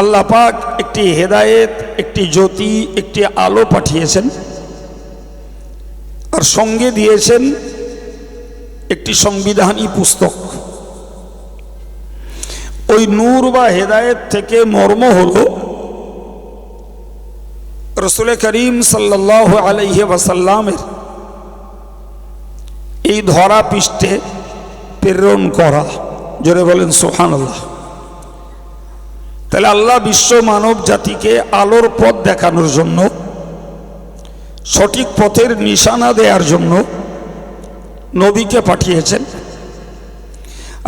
আল্লাহ পাক একটি হেদায়েত, একটি জ্যোতি, একটি আলো পাঠিয়েছেন, আর সঙ্গে দিয়েছেন একটি সংবিধানী পুস্তক। ওই নূর বা হেদায়েত থেকে মর্ম হল রাসূল করিম সাল্লাল্লাহু আলাইহি ওয়াসাল্লামের এই ধরা পৃষ্ঠে প্রেরণ করা। জোরে বলেন সুবহানাল্লাহ। তাহলে আল্লাহ বিশ্ব মানব জাতিকে আলোর পথ দেখানোর জন্য, সঠিক পথের নিশানা দেওয়ার জন্য নবীকে পাঠিয়েছেন।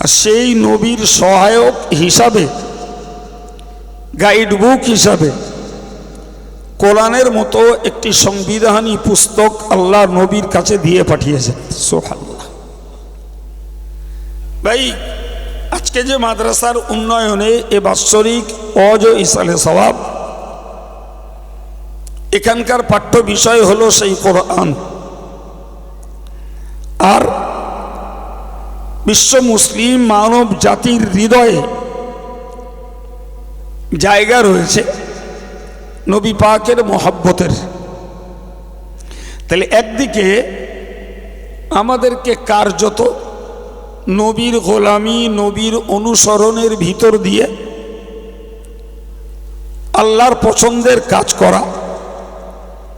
আর সেই নবীর সহায়ক হিসাবে, গাইড বুক হিসাবে কোরআনের মতো একটি সংবিধানী পুস্তক আল্লাহ নবীর কাছে দিয়ে পাঠিয়েছেন। সুবহানাল্লাহ। ভাই, আজকে যে মাদ্রাসার উন্নয়নে এ বাৎসরিক ওয়াজ ও ইসালে সওয়াব, এখানকার পাঠ্য বিষয় হলো সেই কোরআন। আর বিশ্ব মুসলিম মানব জাতির হৃদয়ে জায়গা রয়েছে নবী পাকের মহব্বতের। তাহলে একদিকে আমাদেরকে কার্যত নবীর গোলামি, নবীর অনুসরণের ভিতর দিয়ে আল্লাহর পছন্দের কাজ করা,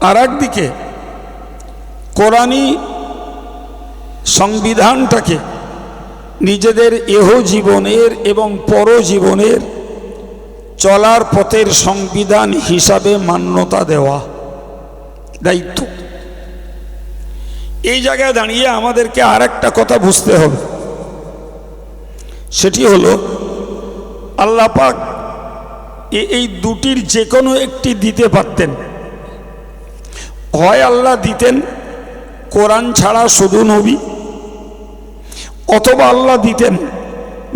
আর একদিকে কোরআনী সংবিধানটাকে নিজেদের এহ জীবনের এবং পরজীবনের চলার পথের সংবিধান হিসাবে মান্যতা দেওয়া দায়িত্ব। এই জায়গায় দাঁড়িয়ে আমাদেরকে আর একটা কথা বুঝতে হবে, সেটি হলো আল্লাহ পাক এই দুটির যে কোনো একটি দিতে পারতেন। হয় আল্লাহ দিতেন কোরআন ছাড়া শুধু নবী, অথবা আল্লাহ দিতেন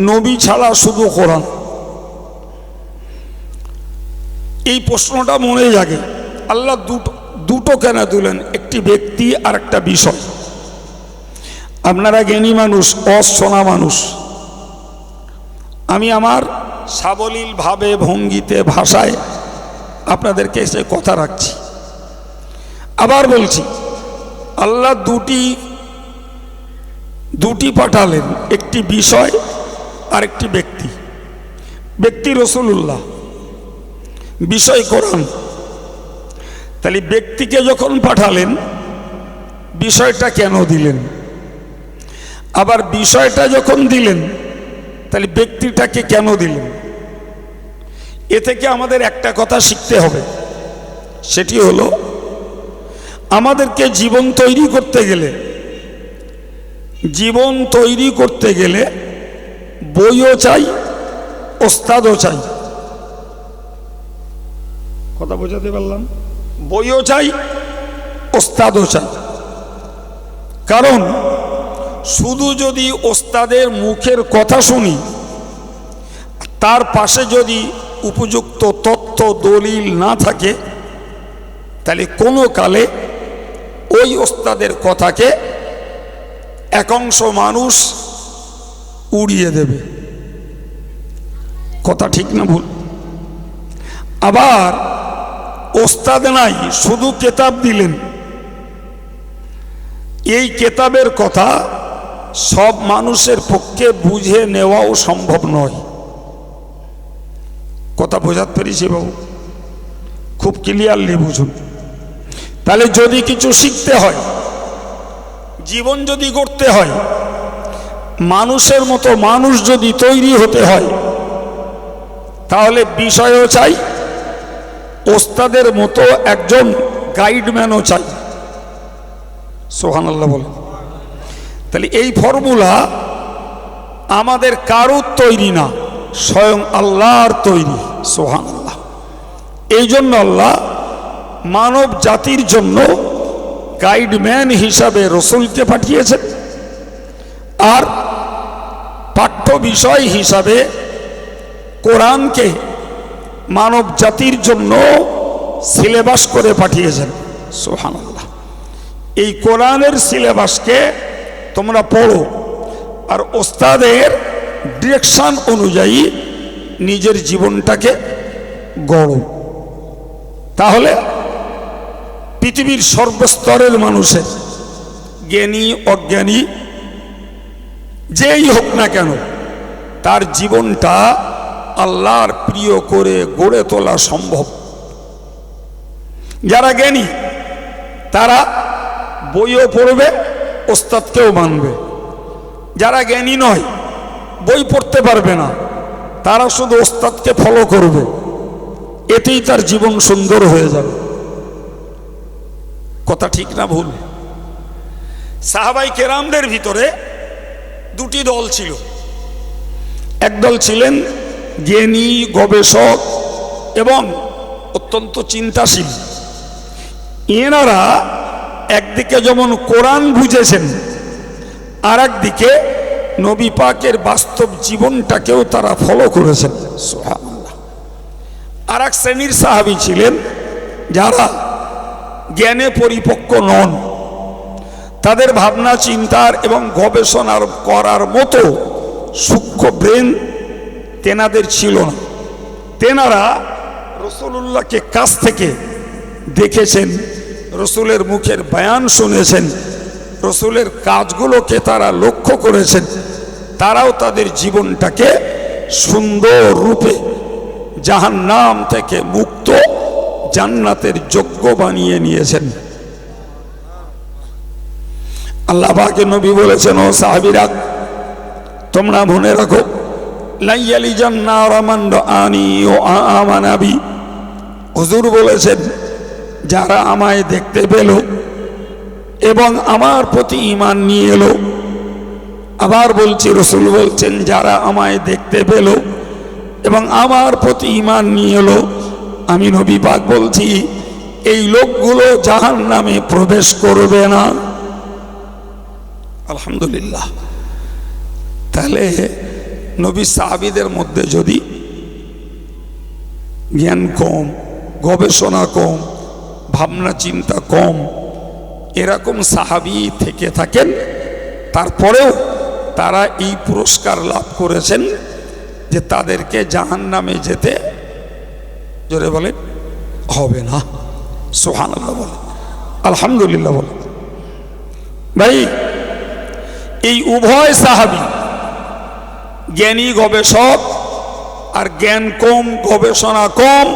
নবী ছাড়া শুধু কোরআন। এই প্রশ্নটা মনে জাগে, আল্লাহ দুটো কেন দিলেন? একটি ব্যক্তি আর একটা বিষয়। আপনারা জ্ঞানী মানুষ, অশোনা মানুষ, আমি আমার সাবলীল ভাবে, ভঙ্গিতে, ভাষায় আপনাদেরকে এসে কথা রাখছি। আবার বলছি, আল্লাহ দুটি পাঠালেন, একটি বিষয় আর একটি ব্যক্তি। ব্যক্তি রাসূলুল্লাহ, বিষয় কোরআন। তাহলে ব্যক্তিকে যখন পাঠালেন, বিষয়টা কেন দিলেন? আবার বিষয়টা যখন দিলেন, তাহলে ব্যক্তিটাকে কেন দিলেন? এ থেকে আমাদের একটা কথা শিখতে হবে, সেটি হলো আমাদেরকে জীবন তৈরি করতে গেলে বইও চাই, ওস্তাদও চাই। কথা বোঝাতে পারলাম? বইও চাই, ওস্তাদও চাই। কারণ শুধু যদি ওস্তাদের মুখের কথা শুনি, তার পাশে যদি উপযুক্ত তথ্য দলিল না থাকে, তাহলে কোনো কালে ওই ওস্তাদের কথাকে একাংশ মানুষ উড়িয়ে দেবে। কথা ঠিক না ভুল? আবার ওস্তাদ নাই, শুধু কেতাব দিলেন, এই কেতাবের কথা সব মানুষের পক্ষে বুঝে নেওয়াও সম্ভব নয়। কথা বোঝাতে পেরেছি বাবু? খুব ক্লিয়ারলি বুঝুন। তাহলে যদি কিছু শিখতে হয়, জীবন যদি গড়তে হয়, মানুষের মতো মানুষ যদি তৈরি হতে হয়, তাহলে বিষয়ও চাই, ওস্তাদের মতো একজন গাইডম্যানও চাই। সুবহানাল্লাহ বলেন। তাহলে এই ফর্মুলা আমাদের কারুর তৈরি না, স্বয়ং আল্লাহর তৈরি। সুবহানাল্লাহ। এই জন্য আল্লাহ মানব জাতির জন্য গাইডম্যান হিসাবে রসুলকে পাঠিয়েছেন, আর পাঠ্য বিষয় হিসাবে কোরআনকে মানব জাতির জন্য সিলেবাস করে পাঠিয়েছেন। সুবহানাল্লাহ। এই কোরআনের সিলেবাসকে তোমরা পড়ো, আর ওস্তাদের ডিরেকশন অনুযায়ী নিজের জীবনটাকে গরম। তাহলে পৃথিবীর সর্বস্তরের মানুষের, জ্ঞানী অজ্ঞানী যেই হোক না কেন, তার জীবনটা আল্লাহর প্রিয় করে গড়ে তোলা সম্ভব। যারা জ্ঞানী তারা বইও পড়বে, ওস্তাদকেও মানবে। যারা জ্ঞানী নয়, বই পড়তে পারবে না, তারা শুধু ওস্তাদকে ফলো করবে, এতেই তার জীবন সুন্দর হয়ে যাবে। কথা ঠিক না ভুল? সাহাবাই কেরামদের ভিতরে দুটি দল ছিল। একদল ছিলেন জ্ঞানী, গবেষক এবং অত্যন্ত চিন্তাশীল। এনারা একদিকে যেমন কোরআন বুঝেছেন, আর একদিকে নবী পাকের বাস্তব জীবনটাকেও তারা ফলো করেছেন। সুবহানাল্লাহ। আর এক শ্রেণীর সাহাবী ছিলেন যারা জ্ঞানে পরিপক্ক নন, তাদের ভাবনা চিন্তার এবং গবেষণা করার মতো সূক্ষ্ম ব্রেন তেনাদের ছিল না। তেনারা রাসূলুল্লাহকে কাছ থেকে দেখেছেন, রসুলের মুখের বয়ান শুনেছেন, রসুলের কাজগুলোকে তারা লক্ষ্য করেছেন। তারাও তাদের জীবনটাকে সুন্দর রূপে জাহান্নাম থেকে মুক্ত, জান্নাতের যোগ্য বানিয়ে নিয়েছেন। আল্লাহ পাকের নবী বলেছেন, ও সাহাবীরা তোমরা মনে রাখো, লাইয়ালি জান্নার মান রাআনি ওয়া আমানা বি। হুজুর বলেছেন, যারা আমায় দেখতে পেল এবং আমার প্রতি ঈমান নিয়ে এলো। আবার বলছি, রসুল বলছেন, যারা আমায় দেখতে পেল এবং আমার প্রতি ঈমান নিয়ে এলো, আমি নবী পাক বলছি এই লোকগুলো জাহান্নামে প্রবেশ করবে না। আলহামদুলিল্লাহ। তাহলে নবী সাহাবীদের মধ্যে যদি জ্ঞান কম, গবেষণা কম, ভাবনা চিন্তা কম, এরকম সাহাবী থেকে থাকেন, তারপরেও তারা এই পুরস্কার লাভ করেছেন যে তাদেরকে জাহান্নামে যেতে, জোরে বলেন, হবে না। সুবহানাল্লাহ বলেন, আলহামদুলিল্লাহ বলেন। ভাই, এই উভয় সাহাবী, জ্ঞানী গবেষক আর জ্ঞান কম গবেষণা কম,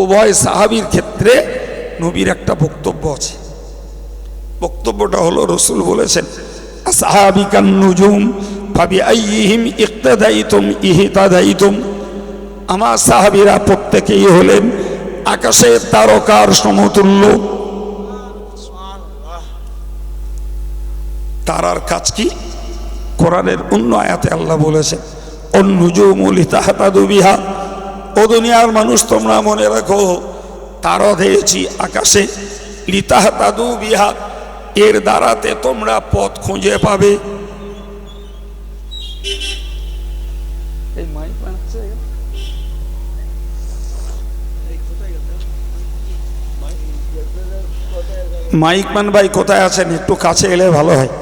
উভয় সাহাবীর ক্ষেত্রে নবীর একটা বক্তব্য আছে। বক্তব্যটা হলো, রসুল বলেছেন, আসহাবী কান নুজুম ফাবিআইয়িহিম ইক্তাদাইতুম ইহতাদাইতুম। আমার সাহাবীরা প্রত্যেকেই হলেন আকাশের তারকার সমতুল্য। তারার কাজ কি? কোরআনের অন্য আয়াতে আল্লাহ বলেছেন, অন্নুজুমু লিতাহতাদু বিহা। ও দুনিয়ার মানুষ, তোমরা মনে রাখো, তারা দিয়েছি আকাশে, লিতাহতাদু বিহা, এর দ্বারাতে তোমরা পথ খুঁজে পাবে। মাইকম্যান ভাই কোথায় আছেন? একটু কাছে এলে ভালো হয়।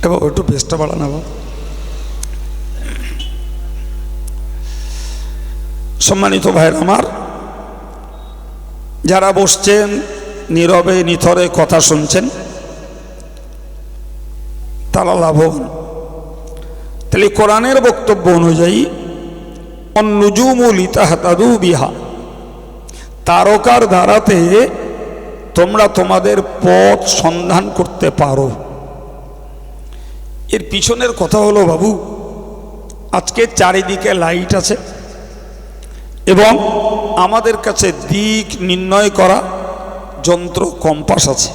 এবার একটু বেশটা বাড়ানো। সম্মানিত ভাইয়ের আমার, যারা বসছেন নীরবে নিথরে কথা শুনছেন, তারা লাভবান। তাহলে কোরআনের বক্তব্য অনুযায়ী অন্নুজুমু লিতাহতাদু বিহা, তারকার দ্বারাতে তোমরা তোমাদের পথ সন্ধান করতে পারো। এর পিছনের কথা হলো, বাবু, আজকে চারিদিকে লাইট আছে এবং আমাদের কাছে দিক নির্ণয় করা যন্ত্র কম্পাস আছে,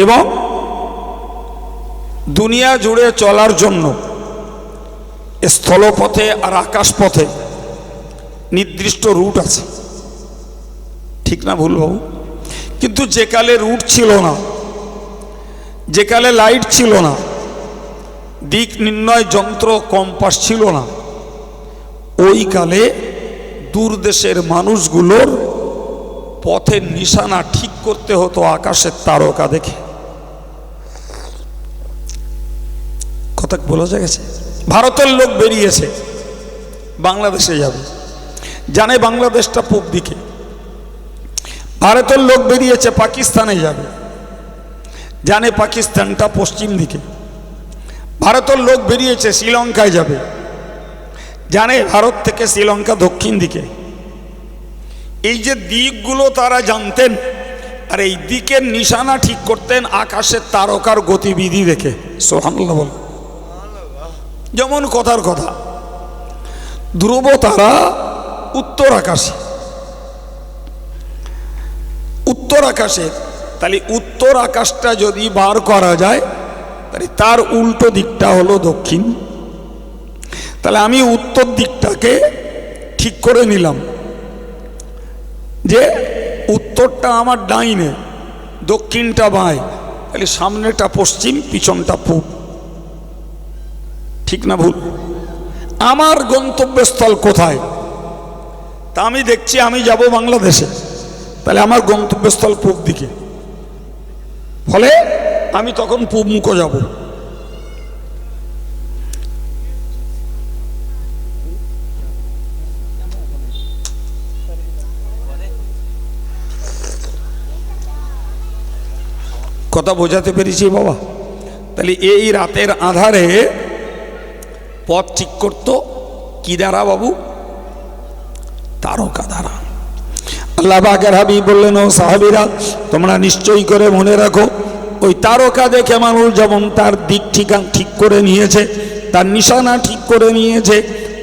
এবং দুনিয়া জুড়ে চলার জন্য স্থলপথে আর আকাশপথে নির্দিষ্ট রুট আছে। ঠিক না ভুল বাবু? কিন্তু যেকালে রুট ছিল না, যেকালে লাইট ছিল না, দিক নির্ণয় যন্ত্র কম্পাস ছিল না, ওই কালে দূর দেশের মানুষগুলোর পথের নিশানা ঠিক করতে হতো আকাশের তারকা দেখে। কথা বলা গেছে? ভারতের লোক বেরিয়েছে বাংলাদেশে যাবে, জানে বাংলাদেশটা পূব দিকে। ভারতের লোক বেরিয়েছে পাকিস্তানে যাবে, জানে পাকিস্তানটা পশ্চিম দিকে। ভারতের লোক বেরিয়েছে শ্রীলঙ্কায় যাবে, জানে ভারত থেকে শ্রীলঙ্কা দক্ষিণ দিকে। এই যে দিকগুলো তারা জানতেন, আর এই দিকের নিশানা ঠিক করতেন আকাশের তারকার গতিবিধি দেখে। সুবহানাল্লাহ বল। যেমন কথার কথা, ধ্রুব তারা উত্তর আকাশে, উত্তর আকাশে, তাহলে উত্তর আকাশটা যদি বার করা যায় তাহলে তার উল্টো দিকটা হলো দক্ষিণ। তাহলে আমি উত্তর দিকটাকে ঠিক করে নিলাম যে উত্তরটা আমার ডাইনে, দক্ষিণটা বাঁয়, তাহলে সামনেটা পশ্চিম, পিছনটা পূব। ঠিক না ভুল? আমার গন্তব্যস্থল কোথায় তা আমি দেখছি, আমি যাব বাংলাদেশে, তাহলে আমার গন্তব্যস্থল পূব দিকে, ফলে আমি তখন পূব মুখো যাব। কথা বোঝাতে পেরেছি বাবা? তাহলে এই রাতের আধারে পথ ঠিক করতো কি দ্বারা বাবু? তারকা দ্বারা। আল্লাহ পাকের হাবিব বললেন, ও সাহাবীরা তোমরা নিশ্চয়ই করে মনে রাখো, ওই তারকা দেখে মানুষ যেমন তার দিক ঠিক করে নিয়েছে, তার নিশানা ঠিক করে নিয়েছে,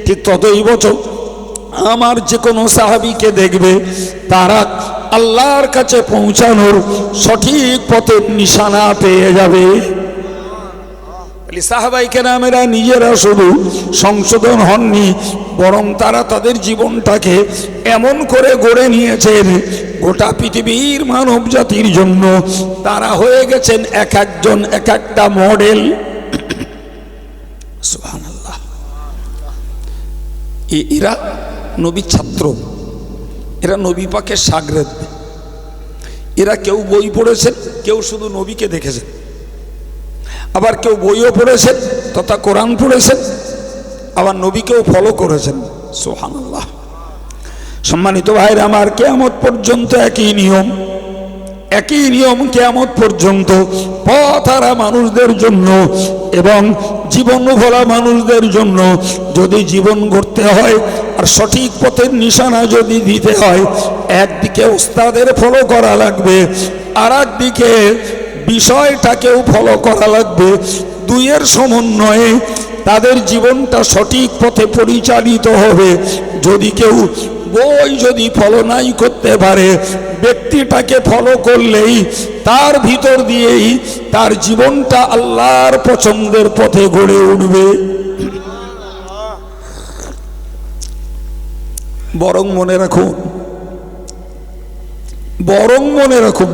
ঠিক ততই বছর আমার যে কোনো সাহাবীকে দেখবে তারা আল্লাহর কাছে পৌঁছানোর সঠিক পথের নিশানা পেয়ে যাবে। সাহাবায়ে কেরামেরা নিজেরা শুধু সংশোধন হননি, বরং তারা তাদের জীবনটাকে এমন করে গড়ে নিয়েছেন, গোটা পৃথিবীর মানব জাতির জন্য তারা হয়ে গেছেন এক একজন এক একটা মডেল। সুবহানাল্লাহ। এরা নবীর ছাত্র, এরা নবী পাকের শাগরেদ। এরা কেউ বই পড়েছেন, কেউ শুধু নবীকে দেখেছেন, আবার কেউ বইও পড়েছেন তথা কোরআন পড়েছেন, আবার নবীকেও ফলো করেছেন। সুবহানাল্লাহ। সম্মানিত ভাইরা আমার, কিয়ামত পর্যন্ত একই নিয়ম, একই নিয়ম কিয়ামত পর্যন্ত। পথ হারা মানুষদের জন্য এবং জীবন ভোলা মানুষদের জন্য যদি জীবন গড়তে হয় আর সঠিক পথের নিশানা যদি দিতে হয়, একদিকে ওস্তাদের ফলো করা লাগবে, আর একদিকে বিষয়টাকেও ফলো করা লাগবে। দুইয়ের সমন্বয়ে তাদের জীবনটা সঠিক পথে পরিচালিত হবে। যদি কেউ বই যদি ফলো নাই করতে পারে, ব্যক্তিটাকে ফলো করলেই তার ভিতর দিয়েই তার জীবনটা আল্লাহর পছন্দের পথে গড়ে উঠবে। বরং মনে রাখুন, বরং মনে রাখুন,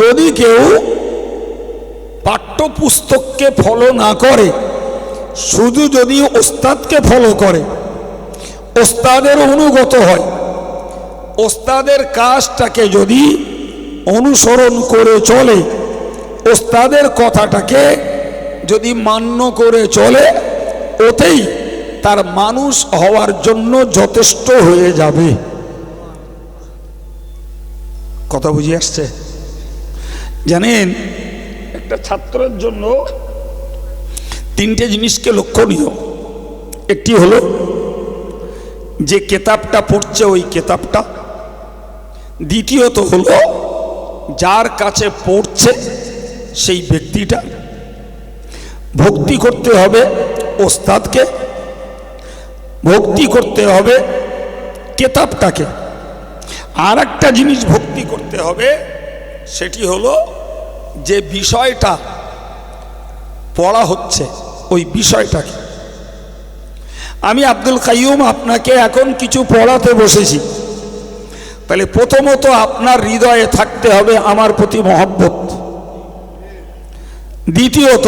যদি কেউ পাঠ্যপুস্তককে ফলো না করে, শুধু যদি ওস্তাদকে ফলো করে, ওস্তাদের অনুগত হয়, ওস্তাদের কাজটাকে যদি অনুসরণ করে চলে, ওস্তাদের কথাটাকে যদি মান্য করে চলে, ওতেই তার মানুষ হওয়ার জন্য যথেষ্ট হয়ে যাবে। কথা বুঝে আসছে? জানেন, একটা ছাত্রের জন্য তিনটে জিনিসকে লক্ষণীয়। একটি হলো যে কেতাবটা পড়ছে ওই কেতাবটা, দ্বিতীয়ত হলো যার কাছে পড়ছে সেই ব্যক্তিটা, ভক্তি করতে হবে ওস্তাদকে, ভক্তি করতে হবে কেতাবটাকে, আর একটা জিনিস ভক্তি করতে হবে, সেটি হলো যে বিষয়টা পড়া হচ্ছে ওই বিষয়টাকে। আমি আব্দুল কাইয়ুম আপনাকে এখন কিছু পড়াতে বসেছি, তাহলে প্রথমত আপনার হৃদয়ে থাকতে হবে আমার প্রতি মহব্বত। দ্বিতীয়ত,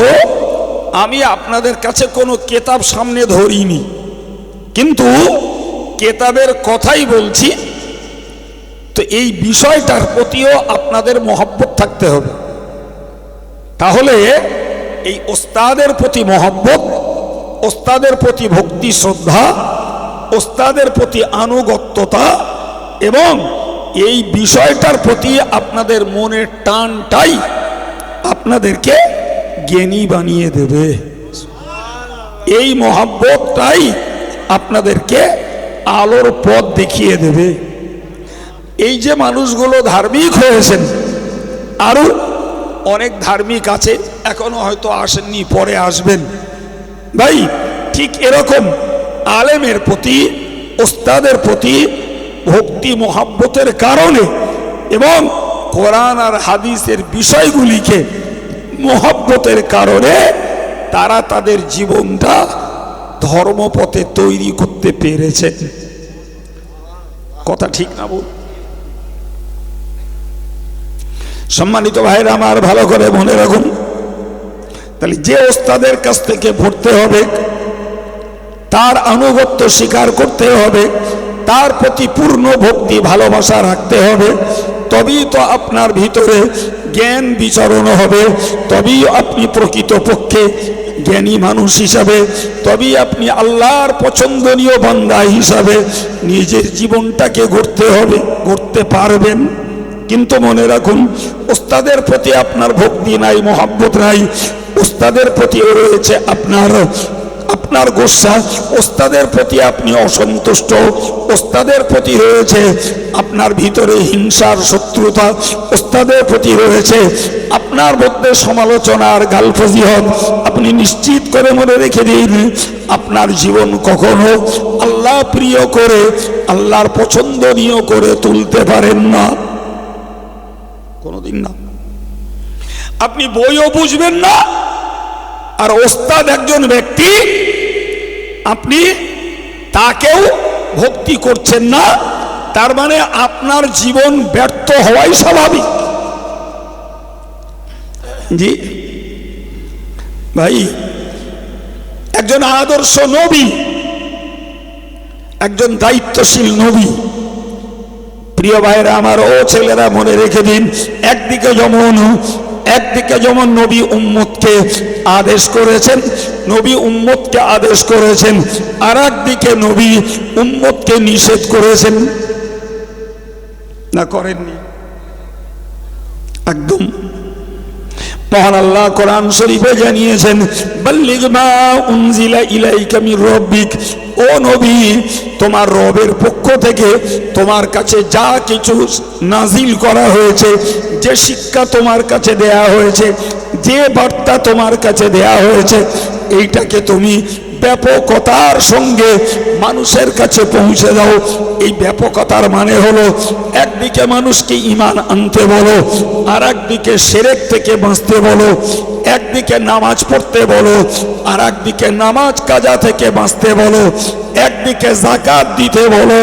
আমি আপনাদের কাছে কোনো কেতাব সামনে ধরিনি, কিন্তু কেতাবের কথাই বলছি, তো এই বিষয়টার প্রতিও আপনাদের মহব্বত থাকতে হবে। তাহলে এই ওস্তাদের প্রতি মহব্বত, ওস্তাদের প্রতি ভক্তি শ্রদ্ধা, ওস্তাদের প্রতি আনুগত্যতা এবং এই বিষয়টার প্রতি আপনাদের মনের টানটাই আপনাদেরকে জ্ঞানী বানিয়ে দেবে। এই মহব্বতটাই আপনাদেরকে আলোর পথ দেখিয়ে দেবে। এই যে মানুষগুলো ধার্মিক হয়েছেন, আরো অনেক ধার্মিক আছে, এখনো হয়তো আসেননি, পরে আসবেন ভাই, ঠিক এরকম আলেমের প্রতি, ওস্তাদের প্রতি ভক্তি মহব্বতের কারণে এবং কোরআন আর হাদিসের বিষয়গুলিকে মহব্বতের কারণে তারা তাদের জীবনটা ধর্মপথে তৈরি করতে পেরেছে। কথা ঠিক না বল? সম্মানিত ভাইরা আমার, ভালো করে মনে রাখুন, তাহলে যে ওস্তাদের কাছ থেকে পড়তে হবে, তার আনুগত্য স্বীকার করতে হবে, তার প্রতি পূর্ণ ভক্তি ভালোবাসা রাখতে হবে, তবেই তো আপনার ভিতরে জ্ঞান বিচরণ হবে, তবেই আপনি প্রকৃতপক্ষে জ্ঞানী মানুষ হিসাবে, তবেই আপনি আল্লাহর পছন্দনীয় বান্দা হিসাবে নিজের জীবনটাকে গড়তে পারবেন। কিন্তু মনে রাখুন, ওস্তাদের প্রতি আপনার ভক্তি নাই, মহব্বত নাই, ওস্তাদের প্রতি রয়েছে আপনার গোসা, ওস্তাদের প্রতি আপনি অসন্তুষ্ট, ওস্তাদের প্রতি রয়েছে আপনার ভিতরে হিংসার শত্রুতা, ওস্তাদের প্রতি রয়েছে আপনার মধ্যে সমালোচনার গালফজিহত, আপনি নিশ্চিত করে মনে রেখে দিন, আপনার জীবন কখনো আল্লাহ প্রিয় করে, আল্লাহর পছন্দনীয় করে তুলতে পারেন না, কোনোদিন না। আপনি বইও বুঝবেন না, আর ওস্তাদ একজন ব্যক্তি, আপনি তাকেও ভক্তি করছেন না, তার মানে আপনার জীবন ব্যর্থ হওয়াই স্বাভাবিক। জি ভাই, একজন আদর্শ নবী, একজন দায়িত্বশীল নবী, প্রিয় ভাইরা আমার, ও ছেলেরা মনে রেখে দিন, একদিকে যেমন নবী উম্মতকে আদেশ করেছেন, নবী উম্মতকে আদেশ করেছেন, আর একদিকে নবী উম্মতকে নিষেধ করেছেন, না করেননি? একদম। মহান আল্লাহ কোরআন শরীফে জানিয়েছেন, বাল্লিগ মা উনজিলা ইলাইকা মির রাব্বিক, ও নবী, তোমার রবের পক্ষ থেকে তোমার কাছে যা কিছু নাজিল করা হয়েছে, যে শিক্ষা তোমার কাছে দেয়া হয়েছে, যে বার্তা তোমার কাছে দেয়া হয়েছে, এইটাকে তুমি ব্যাপকতার সঙ্গে মানুষের কাছে পৌঁছে দাও। এই ব্যাপকতার মানে হলো, একদিকে মানুষকে ঈমান আনতে বলো, আর একদিকে শিরক থেকে বাঁচতে বলো, একদিকে নামাজ পড়তে বলো, আর একদিকে নামাজ কাজা থেকে বাঁচতে বলো, একদিকে যাকাত দিতে বলো,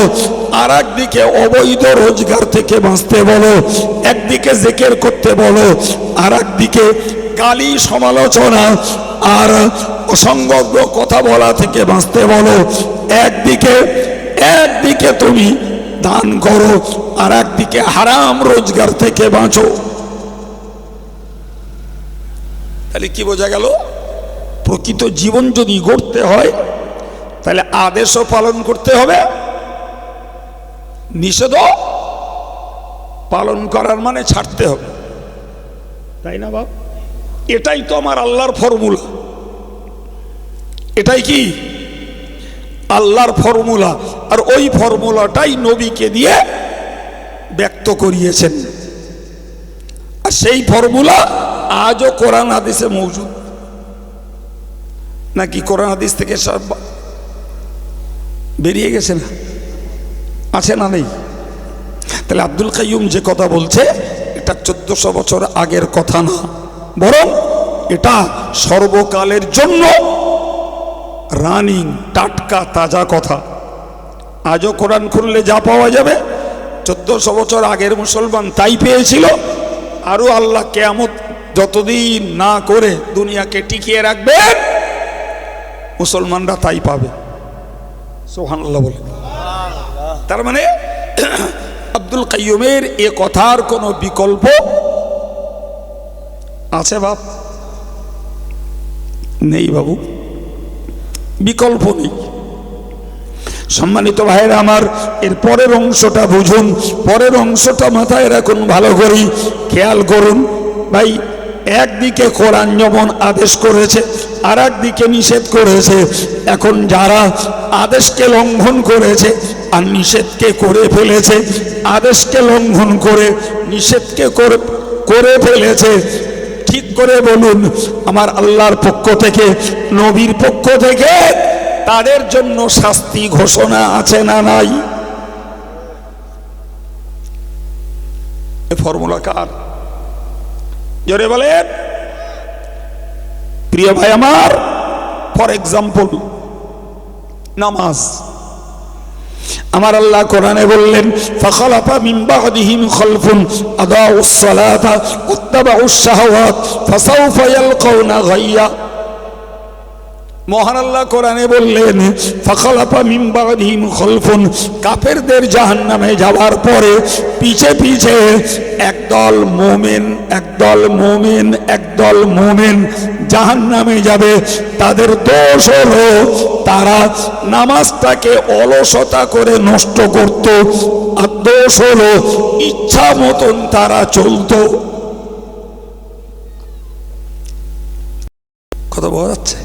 আর একদিকে অবৈধ রোজগার থেকে বাঁচতে বলো, একদিকে জিকির করতে বলো, আর একদিকে গালি সমালোচনা আর অসংলগ্ন কথা বলা থেকে বাঁচতে বলো। একদিকে তুমি দান করো, আর একদিকে হারাম রোজগার থেকে বাঁচো। তাহলে কি বোঝা গেল? প্রকৃত জীবন যদি গড়তে হয়, তাহলে আদেশও পালন করতে হবে, নিষেধও পালন করার মানে ছাড়তে হবে, তাই না বাপ? এটাই তো আমার আল্লাহর ফর্মুলা। এটাই কি আল্লাহর ফর্মুলা, আর ওই ফর্মুলাটাই নবীকে দিয়ে ব্যক্ত করিয়েছেন। আর সেই ফর্মুলা আজও কোরআন হাদিসে মৌজুদ, নাকি কোরআন হাদিস থেকে সব বেরিয়ে গেছে? না, আছে না নেই? তাহলে আব্দুল কাইয়ুম যে কথা বলছে, এটা 1400 বছর আগের কথা না, বরং এটা সর্বকালের জন্য রানিং, টাটকা, তাজা কথা। আজও কোরআন খুললে যা পাওয়া যাবে 1400 বছর আগের মুসলমান তাই পেয়েছিল, আরো আল্লাহ কিয়ামত যতদিন না করে দুনিয়াকে টিকিয়ে রাখবেন, মুসলমানরা তাই পাবে। সুবহানাল্লাহ বলে। তার মানে আব্দুল কাইয়ুমের এ কথার কোনো বিকল্প আছে বাপ? নেই বাবু, বিকল্প নেই। সম্মানিত ভাইরা আমার, এর পরের অংশটা বুঝুন, পরের অংশটা মাথায় রাখুন, ভালো করে খেয়াল করুন। ভাই, একদিকে কোরআন যেমন আদেশ করেছে, আর একদিকে নিষেধ করেছে। এখন যারা আদেশকে লঙ্ঘন করেছে আর নিষেধকে করে ফেলেছে, আদেশকে লঙ্ঘন করে নিষেধকে করে ফেলেছে, ঠিক করে বলুন, আমার আল্লাহর পক্ষ থেকে, নবীর পক্ষ থেকে তাদের জন্য শাস্তি ঘোষণা আছে না নাই? এ ফর্মুলা কার? জোরে বলেন। প্রিয় ভাই আমার, ফর এক্সাম্পল নামাজ। আমার আল্লাহ কোরআনে বললেন, ফাখালাফা মিন বা'দিহিম খালফুন আদাউস সালাতা ওয়াত্তাবাউস শাহাওয়াত ফাসাউফা ইয়ালকাউনা গায়্যা। মহান আল্লাহ কোরআনে বললেন, ফাখালাফা মিন বা'দিহিম খালফুন, কাফেরদের জাহান্নামে যাওয়ার পরে পিছে পিছে একদল মুমিন জাহান্নামে যাবে। তাদের দোষ হলো তারা নামাজটাকে অলসতা করে নষ্ট করত, আর দোষ হলো ইচ্ছা মতন তারা চলত। কথা বোঝা যাচ্ছে?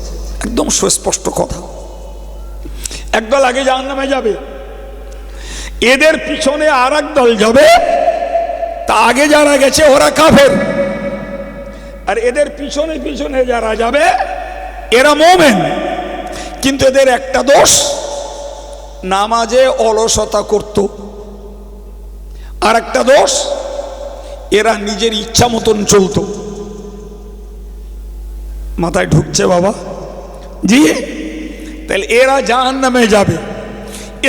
একদম সুস্পষ্ট কথা। একদল আগে জাহান্নামে যাবে, এদের পিছনে আর এক দল যাবে, তা আগে যারা গেছে ওরা কাফের, আর এদের পিছনে পিছনে যারা যাবে এরা মুমিন। কিন্তু এদের একটা দোষ, নামাজে অলসতা করত, আর একটা দোষ, এরা নিজের ইচ্ছা মতন চলত। মাথায় ঢুকছে বাবা? জি। তাহলে এরা জাহান্নামে যাবে।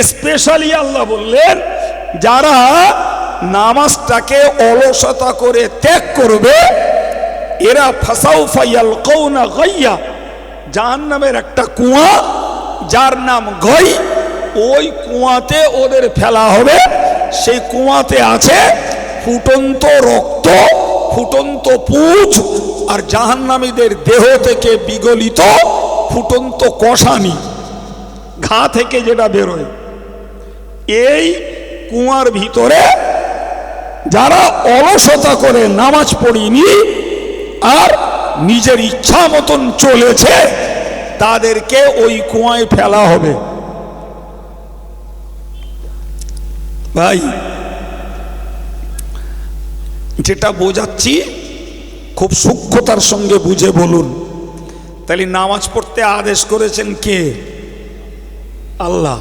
স্পেশালি আল্লাহ বললেন, যারা নামাজটাকে অলসতা করে ত্যাগ করবে এরা ফাসাউফা ইয়ালকাউনা গায়্যা, জাহান্নামের একটা কুয়া যার নাম গাই, ওই কুয়াতে ওদের ফেলা হবে। সেই কুয়াতে আছে ফুটন্ত রক্ত, ফুটন্ত পুঁজ, আর জাহান্নামীদের দেহ থেকে বিগলিত ফুটন্ত কষানি, ঘা থেকে যেটা বেরোয়। এই কুয়ার ভিতরে যারা অলসতা করে নামাজ পড়িনি আর নিজের ইচ্ছা মতন চলেছে, তাদেরকে ওই কুয়ায় ফেলা হবে। ভাই, যেটা বোঝাচ্ছি খুব সূক্ষ্মতার সঙ্গে বুঝে বলুন। তাহলে নামাজ পড়তে আদেশ করেছেন কে? আল্লাহ।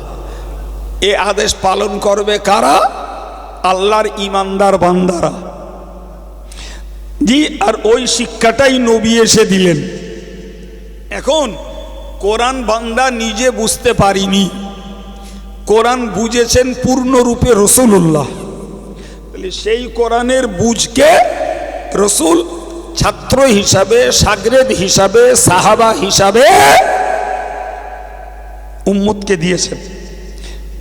এ আদেশ পালন করবে কারা? আল্লাহর ইমানদার বান্দারা। জি, আর ওই শিক্ষাটাই নবী এসে দিলেন। এখন কোরআন বান্দা নিজে বুঝতে পারিনি, কোরআন বুঝেছেন পূর্ণরূপে রাসূলুল্লাহ। তাহলে সেই কোরআনের বুঝকে রাসূল ছাত্র হিসাবে, শাগরেদ হিসাবে, সাহাবা হিসাবে উম্মতকে দিয়েছেন।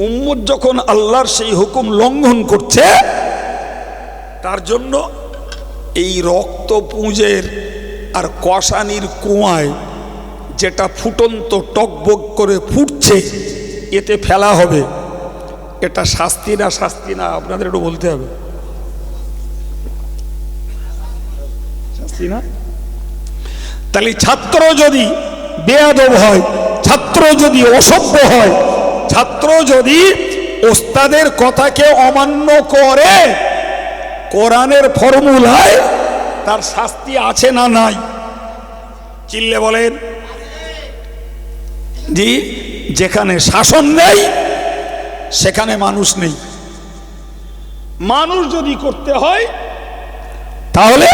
উম্মত যখন আল্লাহর সেই হুকুম লঙ্ঘন করছে, তার জন্য এই রক্ত পুঁজের আর কষানির কুয়ায় যেটা ফুটন্ত টকবক করে ফুটছে, এতে ফেলা হবে। এটা শাস্তি না শাস্তি না আপনাদের একটু বলতে হবে। শাস্তি না? তাহলে ছাত্র যদি বেয়াদব হয়, ছাত্র যদি অসভ্য হয়, ছাত্র যদি ওস্তাদের কথাকে অমান্য করে, কোরআনের ফর্মুলায় তার শাস্তি আছে না নাই? চিল্লে বলেন। জি। যেখানে শাসন নেই সেখানে মানুষ নেই। মানুষ যদি করতে হয় তাহলে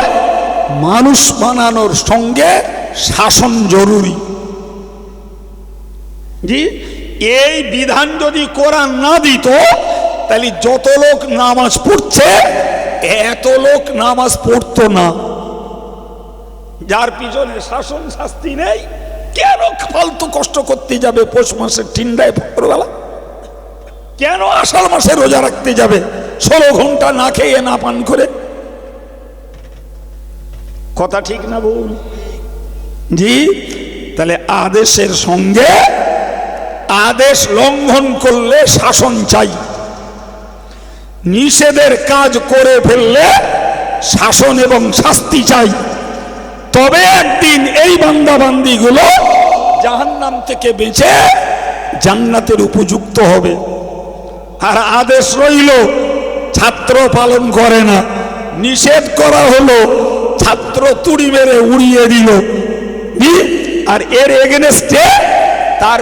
মানুষ বানানোর সঙ্গে শাসন জরুরি। জি। এই বিধান যদি কোরআন না দিত, তাহলে যত লোক নামাজ পড়ছে এত লোক নামাজ পড়তো না। যার পিছনে শাসন শাস্তি নেই, কেন ফালতু কষ্ট করতে যাবে পৌষ মাসের ঠিন্ডায় ফকরবেলা? কেন আষাঢ় মাসে রোজা রাখতে যাবে 16 ঘন্টা না খেয়ে না পান করে? কথা ঠিক না বল? জি। তাহলে আদেশের সঙ্গে আদেশ লঙ্ঘন করলে শাসন চাই, নিষেধের কাজ করে ফেললে শাসন এবং শাস্তি চাই। তবে একদিন এই বান্দাবান্দিগুলো জাহান্নাম থেকে বেঁচে জান্নাতের উপযুক্ত হবে। আর আদেশ রইল, ছাত্র পালন করে না, নিষেধ করা হলো, ছাত্র তুড়ি মেরে উড়িয়ে দিল, আর এর এগেনস্টে তার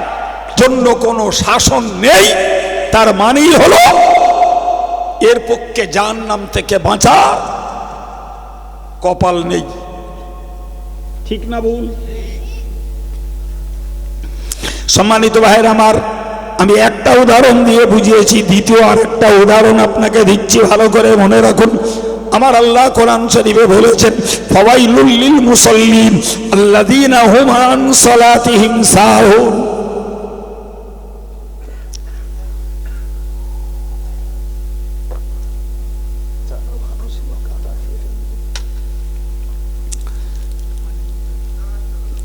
জন্য কোনো শাসন নেই, তার মানেই হলো এর পক্ষে জাহান্নাম থেকে বাঁচা কপাল নেই। ঠিক না ভুল? সম্মানিত ভাইয়ের আমার, আমি একটা উদাহরণ দিয়ে বুঝিয়েছি, দ্বিতীয় আরেকটা উদাহরণ আপনাকে দিচ্ছি, ভালো করে মনে রাখুন। আমার আল্লাহ কোরআন শরীফে বলেছেন, ফাওয়াইলুল লিল মুসাল্লিন আল্লাযীনা হুম আন সালাতিহিম সাহুন।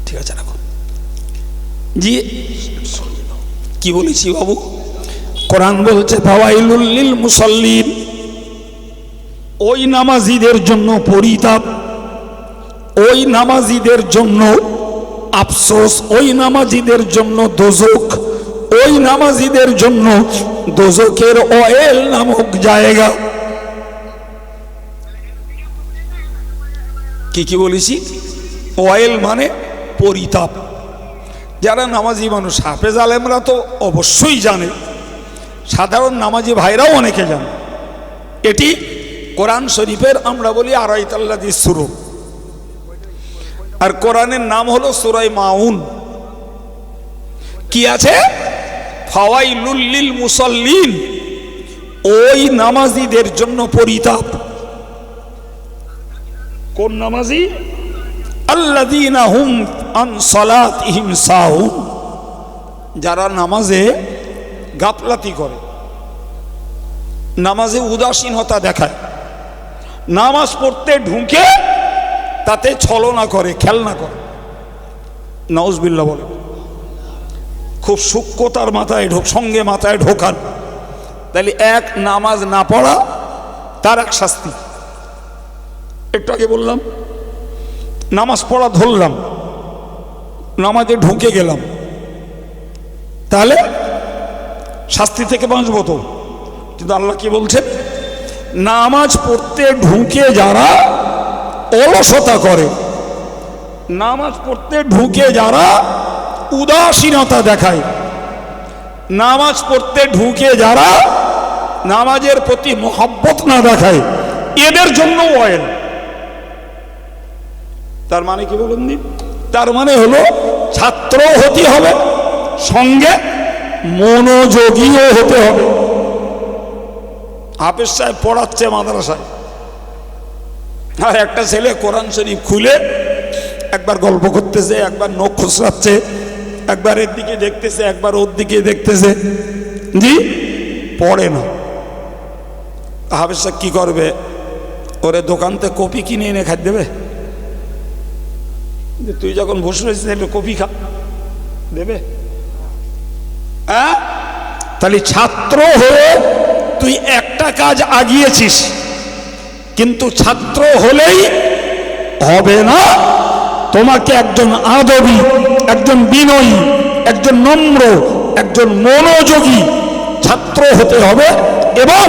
ঠিক আছে রাখো। জি, কি বলেছি বাবু? কোরআন বলছে ফাওয়াইলুল লিল মুসাল্লিন, ওই নামাজীদের জন্য পরিতাপ, ওই নামাজীদের জন্য আফসোস, ওই নামাজীদের জন্য দোজক, ওই নামাজীদের জন্য দোজকের অয়েল নামক জায়গা। কি বলেছি? অয়েল মানে পরিতাপ। যারা নামাজি মানুষ, হাফেজ আলেমরা তো অবশ্যই জানে, সাধারণ নামাজি ভাইরাও অনেকে জানে। এটি কোরআন শরীফের আমরা বলি আরাইতাল্লাযী সূরা, আর কোরআনের নাম হলো সূরা মাউন। কি আছে? ফাওয়াইলুল লিল মুসাল্লিন, ওই নামাজীদের জন্য পরিতাপ। কোন নামাজি? আল্লাযীনা হুম আন সালাতিহিম সাহুন, যারা নামাজে গাফলাতি করে, নামাজে উদাসীনতা দেখায়, নামাজ পড়তে ঢুকে তাতে ছলনা করে, খেলনা করে। নাউজুবিল্লাহ বলে। খুব সূক্ষ্মতার মাথায় সঙ্গে মাথায় ঢোকান। তাহলে এক, নামাজ না পড়া তার এক শাস্তি। একটু আগে বললাম নামাজ পড়া ধরলাম, নামাজে ঢুকে গেলাম, তাহলে শাস্তি থেকে বাঁচবো তো। কিন্তু আল্লাহ কি বলছেন? নামাজ পড়তে ঢুকে যারা অলসতা করে, নামাজ পড়তে ঢুকে যারা উদাসীনতা দেখায়, নামাজ পড়তে ঢুকে যারা নামাজের প্রতি মহব্বত না দেখায়, এদের জন্য অয়েল। তার মানে কি বলুন? তার মানে হলো ছাত্র হতে হবে, সঙ্গে মনোযোগীও হতে হবে। হাফেজ সাহেব পড়াচ্ছে মাদ্রাসায়, আর একটা ছেলে কোরআন শরীফ খুলে একবার গল্প করতেছে, একবার নখ খুচরাচ্ছে, একবার এর দিকে দেখতেছে, একবার ওর দিকে দেখতেছে, জি পড়ে না। হাফেজ সাহেব কি করবে? ওরে দোকান থেকে কপি কিনে এনে খাই দেবে? তুই যখন বসে রয়েছিস একটু কপি খা, দেবে? তাহলে ছাত্র হয়ে তুই একটা কাজ আগিয়েছিস, কিন্তু ছাত্র হলেই হবে না। তোমাকে একজন আদবী, একজন বিনয়ী, একজন নম্র, একজন মনোযোগী ছাত্র হতে হবে, এবং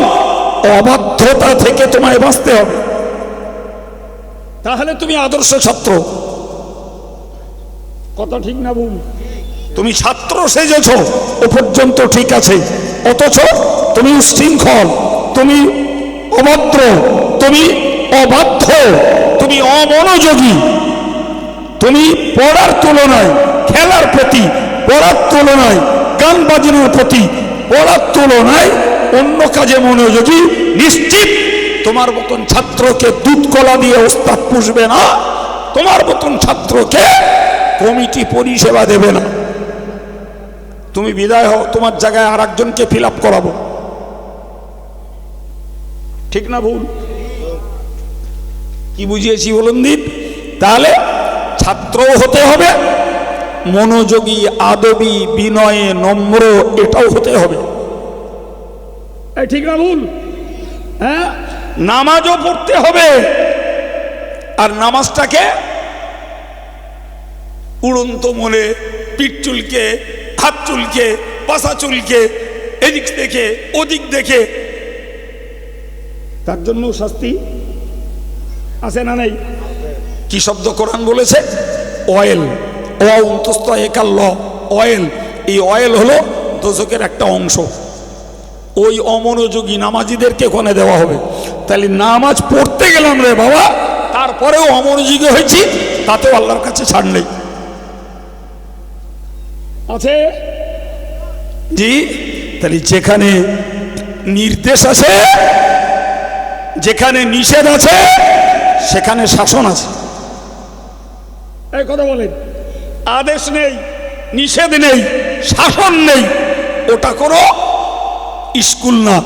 অবাধ্যতা থেকে তোমায় বাঁচতে হবে। তাহলে তুমি আদর্শ ছাত্র। কথা ঠিক না ভুল? তুমি ছাত্র সেজেছ ও পর্যন্ত ঠিক আছে, অথচ তুমি উচ্ছৃঙ্খল, তুমি অভদ্র, তুমি অবাধ্য, তুমি অমনোযোগী, তুমি পড়ার তুলনায় খেলার প্রতি, পড়ার তুলনায় গান বাজানোর প্রতি, পড়ার তুলনায় অন্য কাজে মনোযোগী। নিশ্চিত তোমার মতন ছাত্রকে দুধ কলা দিয়ে ওস্তাদ পুষবে না, তোমার মতন ছাত্রকে কমিটি পরিষেবা দেবে না। তুমি বিদায় হও, তোমার জায়গায় আর একজনকে ফিল আপ করাবো। ঠিক না ভুল? কি বুঝিয়েছি বলুন দিন? তাহলে ছাত্রও হতে হবে, মনোযোগী, আদবী, বিনয়ে, নম্র, এটাও হতে হবে। ঠিক না ভুল? হ্যাঁ, নামাজও পড়তে হবে, আর নামাজটাকে উড়ন্ত মনে, পিঠ চুলকে, হাত চুলকে, পাশা চুলকে, এদিক দেখে ওদিক দেখে, তার জন্য শাস্তি আছে না নেই? কি শব্দ কোরআন বলেছে? Oil, oil. এই অয়েল হলো দোজকের একটা অংশ। ওই অমনোযোগী নামাজিদেরকে ওখানে দেওয়া হবে। তাহলে নামাজ পড়তে গেলাম রে বাবা, তারপরেও অমনোযোগী হয়েছি, তাতেও আল্লাহর কাছে ছাড় নেই। আছে জি? তাহলে যেখানে নির্দেশ আছে, যেখানে নিষেধ আছে, সেখানে শাসন আছে। এই কথা বলেন, আদেশ নেই, নিষেধ নেই, শাসন নেই, ওটা কোনো স্কুল না,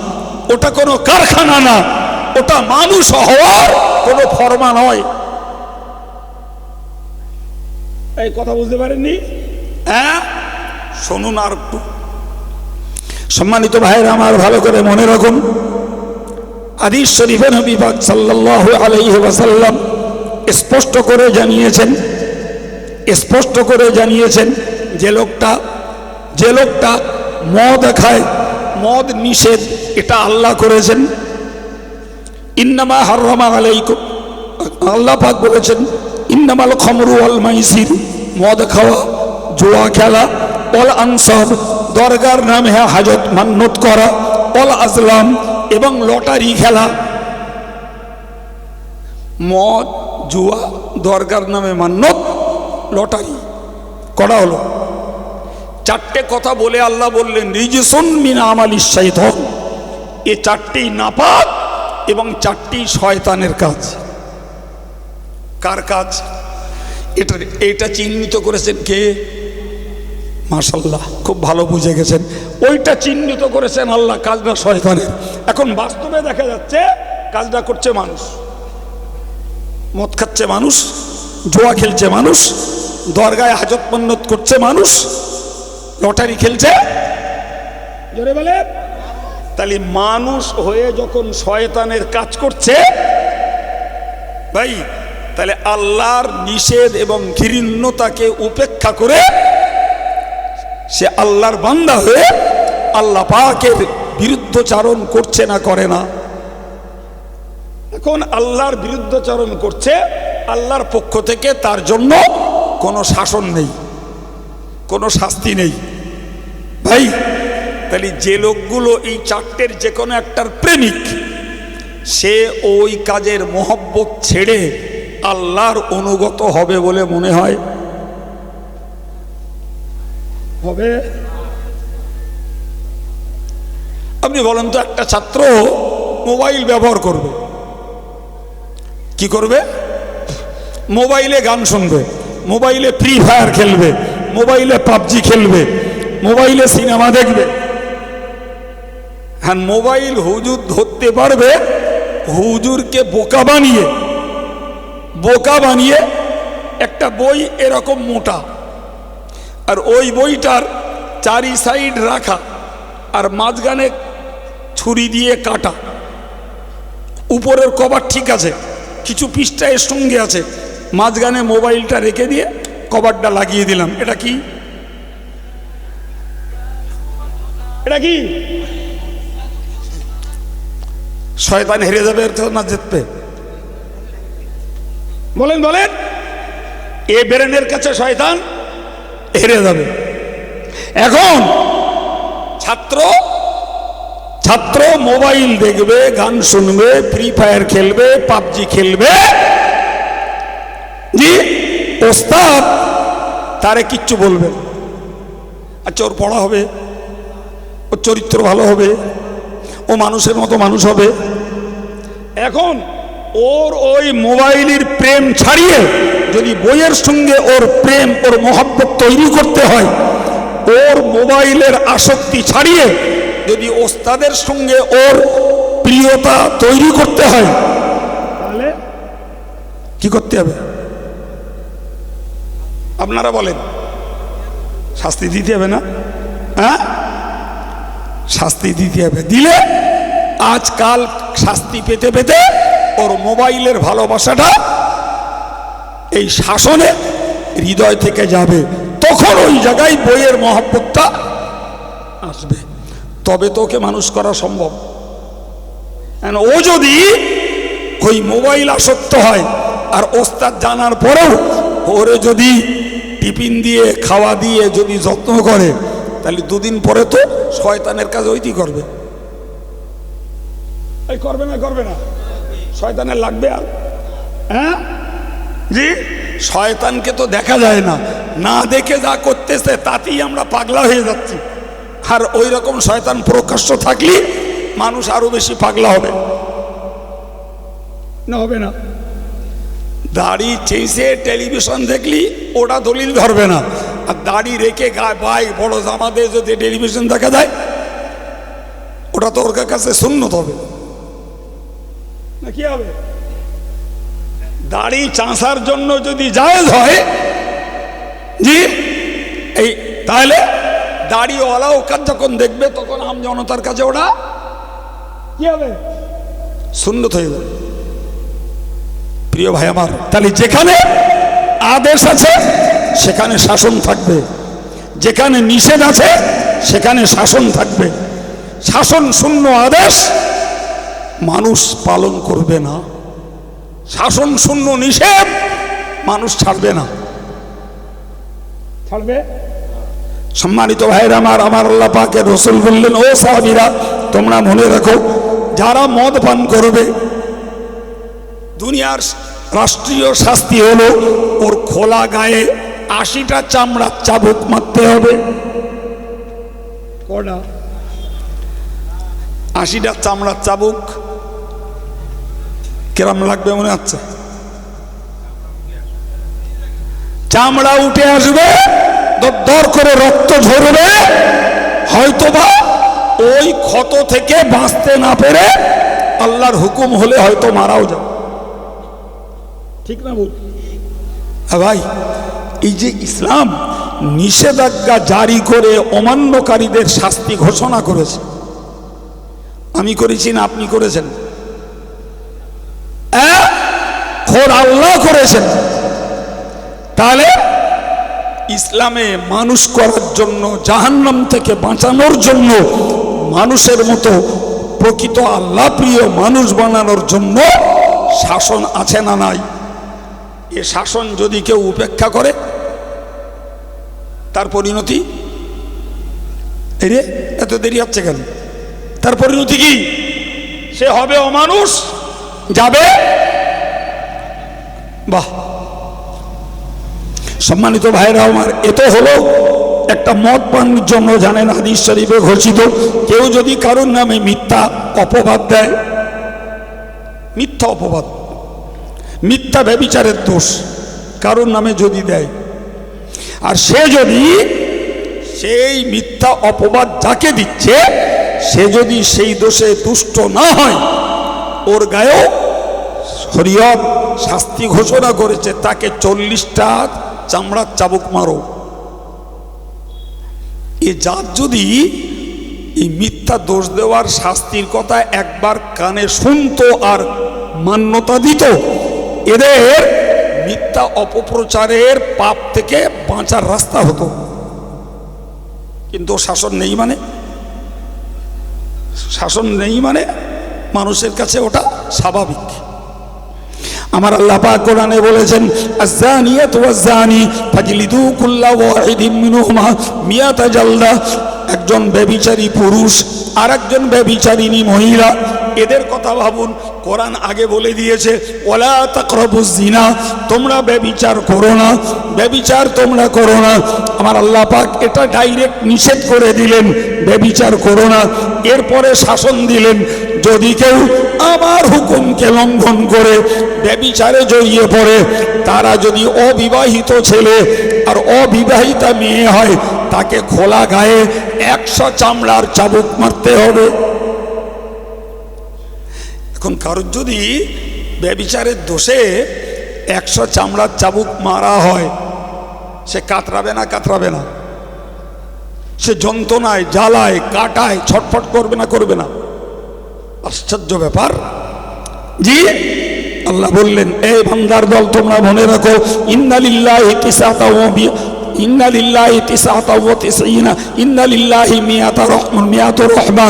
ওটা কোনো কারখানা না, ওটা মানুষ হওয়ার কোনো ফরমান নয়। এই কথা বুঝতে পারেননি? হ্যাঁ, শুনুন আর একটু। সম্মানিত ভাইয়েরা আমার, ভালো করে মনে রাখুন, হাদিস শরীফে নবী পাক সাল্লাল্লাহু আলাইহি ওয়াসাল্লাম স্পষ্ট করে জানিয়েছেন যে লোকটা মদ খায়, মদ নিষেধ, এটা আল্লাহ করেছেন। ইন্নামা হাররামা আলাইকুম, আল্লাহ পাক বলেছেন, ইন্নামাল খামরু ওয়াল মাইসির, মদ খাওয়া, জুয়া খেলা, অল আনসাব, দরগার নামে হাজত মান্নত করা, অল আজলাম, এবং লটারি খেলা। মদ, জুয়া, দরগার নামে মান্নত, লটারি করা হলো। চারটে কথা বলে আল্লাহ বললেন, রিজসুন মিন আমালিশ শাইতান, এ চারটেই নাপাক এবং চারটি শয়তানের কাজ। কার কাজ? এটা চিহ্নিত করেছেন কে? মাশাআল্লাহ, খুব ভালো বুঝে গেছেন। ওইটা চিহ্নিত করেছেন আল্লাহ, কাজটা শয়তানের। এখন বাস্তবে দেখা যাচ্ছে কাজটা করছে মানুষ। মদ খাচ্ছে মানুষ, জুয়া খেলছে মানুষ, দরগায় হাজত মান্নত করছে মানুষ, লটারি খেলছে। জোরে বলে। তাহলে মানুষ হয়ে যখন শয়তানের কাজ করছে ভাই, তাহলে আল্লাহর নিষেধ এবং ঘৃণ্যতাকে উপেক্ষা করে সে আল্লাহর বান্দা হয়ে আল্লাহ পাকের বিরুদ্ধচারণ করছে না করে না? এখন আল্লাহর বিরুদ্ধচারণ করছে, আল্লাহর পক্ষ থেকে তার জন্য কোনো শাসন নেই, কোনো শাস্তি নেই। ভাই, তাহলে যে লোকগুলো এই চারটের যে কোনো একটার প্রেমিক, সে ওই কাজের মহব্বত ছেড়ে আল্লাহর অনুগত হবে বলে মনে হয়? হবে? আপনি বলেন তো, একটা ছাত্র মোবাইল ব্যবহার করবে, কি করবে? মোবাইলে গান শুনবে, মোবাইলে ফ্রি ফায়ার খেলবে, মোবাইলে পাবজি খেলবে, মোবাইলে সিনেমা দেখবে। হ্যাঁ, মোবাইল হুজুর ধরতে পারবে, হুজুরকে বোকা বানিয়ে একটা বই এরকম মোটা, আর ওই বইটার চারি সাইড রাখা, আর মাঝখানে ছুরি দিয়ে কাটা, উপরের কভার ঠিক আছে, কিছু পৃষ্ঠা এর সঙ্গে আছে, মাঝখানে মোবাইলটা রেখে দিয়ে কভারটা লাগিয়ে দিলাম। এটা কি? এটা কি? শয়তান হেরে যাবে না জিতবে? বলেন বলেন। এ ব্রেনের কাছে শয়তান হেরে যাবে। এখন ছাত্র মোবাইল দেখবে, গান শুনবে, ফ্রি ফায়ার খেলবে, পাবজি খেলবে, জি, ওস্তাদ তারে কিচ্ছু বলবে। আচ্ছা, ওর পড়া হবে, ওর চরিত্র ভালো হবে, ও মানুষের মতো মানুষ হবে। এখন ওর ওই মোবাইলের প্রেম ছাড়িয়ে যদি বইয়ের সঙ্গে ওর প্রেম, ওর মহব্বত তৈরি করতে হয়, ওর মোবাইলের আসক্তি ছাড়িয়ে যদি ওস্তাদের সঙ্গে ওর প্রিয়তা তৈরি করতে হয়, তাহলে কি করতে হবে? আপনারা বলেন, শাস্তি দিতে হবে না? হ্যাঁ, শাস্তি দিতে হবে। দিলে আজকাল শাস্তি পেতে পেতে ওর মোবাইলের ভালোবাসাটা এই শাসনে হৃদয় থেকে যাবে, তখন ওই জায়গায় বইয়ের মহব্বতটা আসবে, তবে তোকে মানুষ করা সম্ভব। ও যদি ওই মোবাইল আসক্ত হয় আর ওস্তাদ জানার পরেও ওরে যদি টিফিন দিয়ে খাওয়া দিয়ে যদি যত্ন করে, তাহলে দুদিন পরে তো শয়তানের কাজ ওইটি করবে। এই করবে না, করবে না? শয়তানের লাগবে। আর হ্যাঁ জি, শয়তানকে তো দেখা যায় না, না দেখে যা করতেছে তাতেই আমরা পাগলা হয়ে যাচ্ছি। আর ওই রকম শয়তান প্রকাশ্য থাকলে মানুষ আরো বেশি পাগলা হবে, না হবে না? দাড়ি চেয়েছে টেলিভিশন দেখলি ওটা দলিল ধরবে না, আর দাড়ি রেখে গায়ে বাইক বড় জামা দিয়ে যদি টেলিভিশন দেখা যায়, ওটা তো ওর কাছে সুন্নত হবে না? কি হবে? দাড়ি চাঁচার জন্য যদি জায়েজ হয় জি, এই তাহলে দাড়িওয়ালাও কাজ যখন দেখবে তখন আম জনতার কাছে ওটা কি হবে? সুন্নত হয়ে যাবে। প্রিয় ভাই আমার, তাহলে যেখানে আদেশ আছে সেখানে শাসন থাকবে, যেখানে নিষেধ আছে সেখানে শাসন থাকবে। শাসন শূন্য আদেশ মানুষ পালন করবে না, শাসন শূন্য নিষেধ মানুষ ছাড়বে না। ছাড়বে? সম্মানিত ভাইরা আমার, আমার আল্লাহ পাকের রাসূল বললেন, ও সাহাবীরা তোমরা মনে রাখো, যারা মদ পান করবে দুনিয়ার রাষ্ট্রীয় শাস্তি হলো ওর খোলা গায়ে 80টা চামড়ার চাবুক মারতে হবে। কটা? 80টা চামড়ার চাবুক। কিরম লাগবে মনে হচ্ছে? চামড়া উঠে আসবে, দর করে রক্ত ঝরবে, হয়তোবা ওই ক্ষত থেকে বাঁচতে না পেরে আল্লাহর হুকুম হলে হয়তো মারাও যাবে। ঠিক না বল? ভাই, এই যে ইসলাম নিষেধাজ্ঞা জারি করে অমান্যকারীদের শাস্তি ঘোষণা করেছে, আমি করেছি না আপনি করেছেন? খোদ আল্লাহ করেছেন। তাহলে ইসলামে মানুষ করার জন্য, জাহান্নাম থেকে বাঁচানোর জন্য, মানুষের মতো প্রকৃত আল্লাহ প্রিয় মানুষ বানানোর জন্য শাসন আছে না নাই? এ শাসন যদি কেউ উপেক্ষা করে তার পরিণতি, এত দেরি হচ্ছে কেন? তার পরিণতি কি? সে হবে অমানুষ, যাবে। বাহ, সম্মানিত ভাইরা আমার, এত হলো একটা মদ পানের জন্য, জানেন হাদিস শরীফে ঘোষিত, কেউ যদি কারোর নামে মিথ্যা অপবাদ দেয়, মিথ্যা অপবাদ, মিথ্যা ব্যভিচারের দোষ কারোর নামে যদি দেয়, আর সে যদি সেই মিথ্যা অপবাদ যাকে দিচ্ছে সে যদি সেই দোষে তুষ্ট না হয়, ওর গায়েও শরীয়ত শাস্তি ঘোষণা করেছে, তাকে 40টা চামড়ার চাবুক মারো। এ জাত যদি এই মিথ্যা দোষ দেওয়ার শাস্তির কথা একবার কানে শুনতো আর মান্যতা দিত, এদের মিথ্যা অপপ্রচারের পাপ থেকে বাঁচার রাস্তা হতো। কিন্তু শাসন নেই মানে, শাসন নেই মানে মানুষের কাছে ওটা স্বাভাবিক। আমার আল্লাহ পাক কোরআনে বলেছেন, আয-যানিয়াতু ওয়াজ-যানি ফাজলিদু কুল্লা ওয়াহিদিন মিনহুমা মিয়াতা জালদা। একজন ব্যভিচারী পুরুষ আর একজন ব্যভিচারিণী মহিলা, এদের কথা ভাবুন। কোরআন আগে বলে দিয়েছে, ওয়ালা তাকরাবুজ জিনা, তোমরা ব্যভিচার করো না, ব্যভিচার তোমরা করো না। আমার আল্লাহ পাক এটা ডাইরেক্ট নিষেধ করে দিলেন, ব্যভিচার করো না। এরপরে শাসন দিলেন, যদি কেউ আমার হুকুমকে লঙ্ঘন করে ব্যভিচারে জড়িয়ে পড়ে, তারা যদি অবিবাহিত ছেলে আর অবিবাহিতা মেয়ে হয়, তাকে খোলা গায়ে 100 চামড়ার চাবুক মারতে হবে। এখন কারোর যদি ব্যভিচারের দোষে 100 চামড়ার চাবুক মারা হয়, সে কাতরাবে না? কাতরাবে না? সে যন্ত্রণায়, জ্বালায়, কাটায় ছটফট করবে না? করবে না? আশ্চর্য ব্যাপার। জি, আল্লাহ বললেন, এই বান্দার দল তোমরা মনে রাখো, ইন্না লিল্লাহি তিসআতা ওয়া তিসঈনা, ইন্না লিল্লাহি মিয়াতু রাহমা,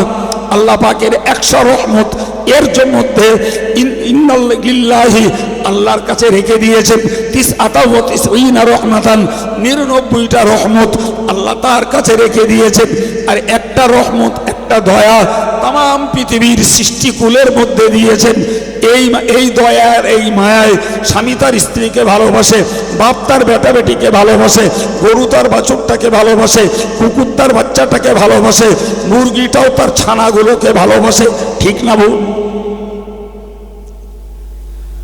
আল্লাহ পাকের 100 রহমত, এর মধ্যে ইন্না লিল্লাহি, আল্লাহর কাছে রেখে দিয়েছেন, তিসআতা ওয়া তিসঈনা রহমাতান, 99টা রহমত আল্লাহ তার কাছে রেখে দিয়েছেন। আর একটা রহমত, একটা দয়া তাম পৃথিবীর সৃষ্টিকুলের মধ্যে দিয়েছেন। এই দয়ার, এই মায়ায় স্বামী তার স্ত্রীকে ভালোবাসে, বাপ তার বেটা বেটিকে ভালোবাসে, গরু তার বাছুরটাকে ভালোবাসে, কুকুর তার বাচ্চাটাকে ভালোবাসে, মুরগিটাও তার ছানাগুলোকে ভালোবাসে। ঠিক না বউ?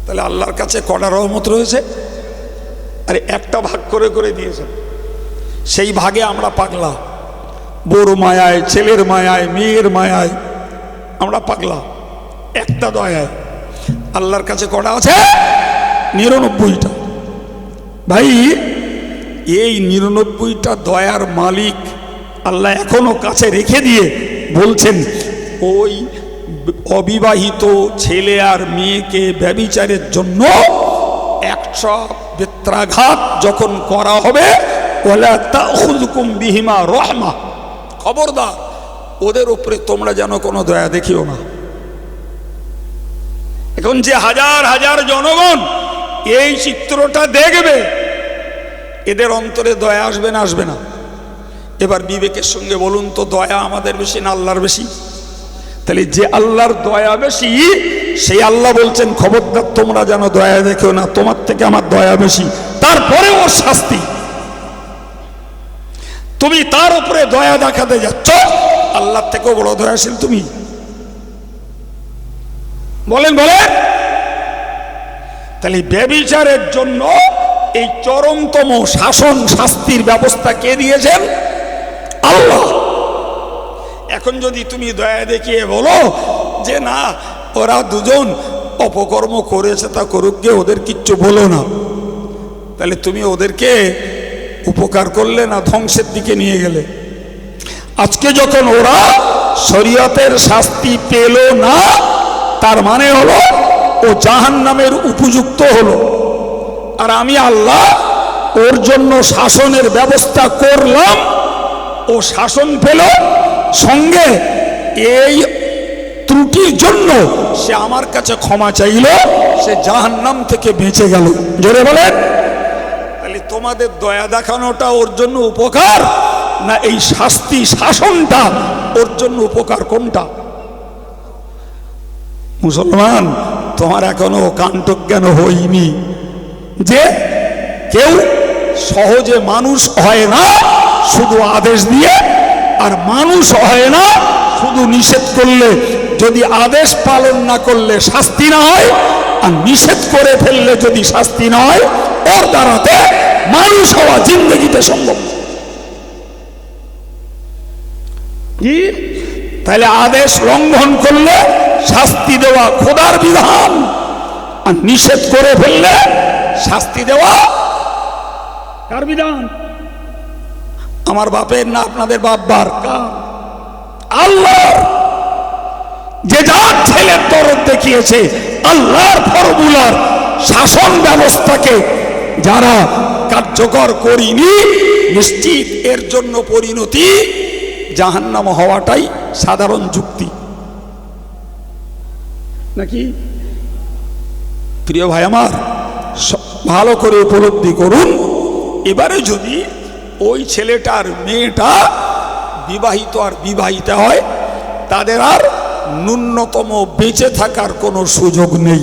তাহলে আল্লাহর কাছে কটা রহমত রয়েছে? আরে একটা ভাগ করে করে দিয়েছেন, সেই ভাগে আমরা পাগলা। বড় মায়ায়, ছেলের মায়ায়, মেয়ের মায়ায় আমরা পাগলা। একটা দয়ায় আল্লাহর কাছে কটা আছে? 99টা। ভাই, এই 99টা দয়ার মালিক আল্লাহ এখনো কাছে রেখে দিয়ে বলছেন, ওই অবিবাহিত ছেলে আর মেয়েকে ব্যভিচারের জন্য 100 বেত্রাঘাত যখন করা হবে, ওয়ালা তাখুযুকুম বিহিমা রাহমা, খবরদার ওদের উপরে তোমরা যেন কোনো দয়া দেখিও না। এখন যে হাজার হাজার জনগণ এই চিত্রটা দেখবে, এদের অন্তরে দয়া আসবে না? আসবে না? এবার বিবেকের সঙ্গে বলুন তো, দয়া আমাদের বেশি না আল্লাহর বেশি? তাহলে যে আল্লাহর দয়া বেশি, সেই আল্লাহ বলছেন, খবরদার তোমরা যেন দয়া দেখো না, তোমার থেকে আমার দয়া বেশি। তারপরে ওর শাস্তি, তুমি তার উপরে দয়া দেখাতে যাচ্ছ, আল্লাহর থেকেও বড় দয়াশীল তুমি? বলেন বলেন। তাহলে ব্যভিচারের জন্য এই চরমতম শাসন শাস্তির ব্যবস্থা কে দিয়েছেন? আল্লাহ। এখন যদি তুমি দয়া দেখিয়ে বলো যে না, ওরা দুজন অপকর্ম করেছে, তা করুক গে, ওদের কিচ্ছু বলো না, তাহলে তুমি ওদেরকে উপকার করলে না ধ্বংসের দিকে নিয়ে গেলে? আজকে যখন ওরা শরীয়তের শাস্তি পেল না, তার মানে হলো ও জাহান্নামের উপযুক্ত হলো। আর আমি আল্লাহ ওর জন্য শাসনের ব্যবস্থা করলাম, ও শাসন পেল, সঙ্গে এই ত্রুটির জন্য সে আমার কাছে ক্ষমা চাইল, সে জাহান্নাম থেকে বেঁচে গেল। জোরে বলেন। তাহলে তোমাদের দয়া দেখানোটা ওর জন্য উপকার, না এই শাস্তি শাসনটা ওর জন্য উপকার? কোনটা? মুসলমান, তোমার এখনো কাণ্ঠজ্ঞান হয়নি যে কেউ সহজে মানুষ হয় না শুধু আদেশ দিয়ে, আর মানুষ হয় না শুধু নিষেধ করলে। যদি আদেশ পালন না করলে শাস্তি না হয়, আর নিষেধ করে ফেললে যদি শাস্তি না হয়, ওর দ্বারাতে মানুষ হওয়া জিন্দগিতে সম্ভব। কি? তাহলে আদেশ লঙ্ঘন করলে শাস্তি দেওয়া খোদার বিধান, আর নিষেধ করে ফেললে শাস্তি দেওয়া কার বিধান? আমার বাপের না আপনাদের বাপবার? আল্লাহর। যে যার ছেলের দরদ দেখিয়েছে, আল্লাহর ফর্মুলার শাসন ব্যবস্থাকে যারা কার্যকর করিনি, নিশ্চিত এর জন্য পরিণতি জাহান্নাম হওয়াটাই সাধারণ যুক্তি, নাকি? প্রিয় ভাই আমার, ভালো করে উপলব্ধি করুন। এবারে যদি ওই ছেলেটার মেয়েটা বিবাহিত আর বিবাহিতা হয়, তাদের আর ন্যূনতম বেঁচে থাকার কোনো সুযোগ নেই।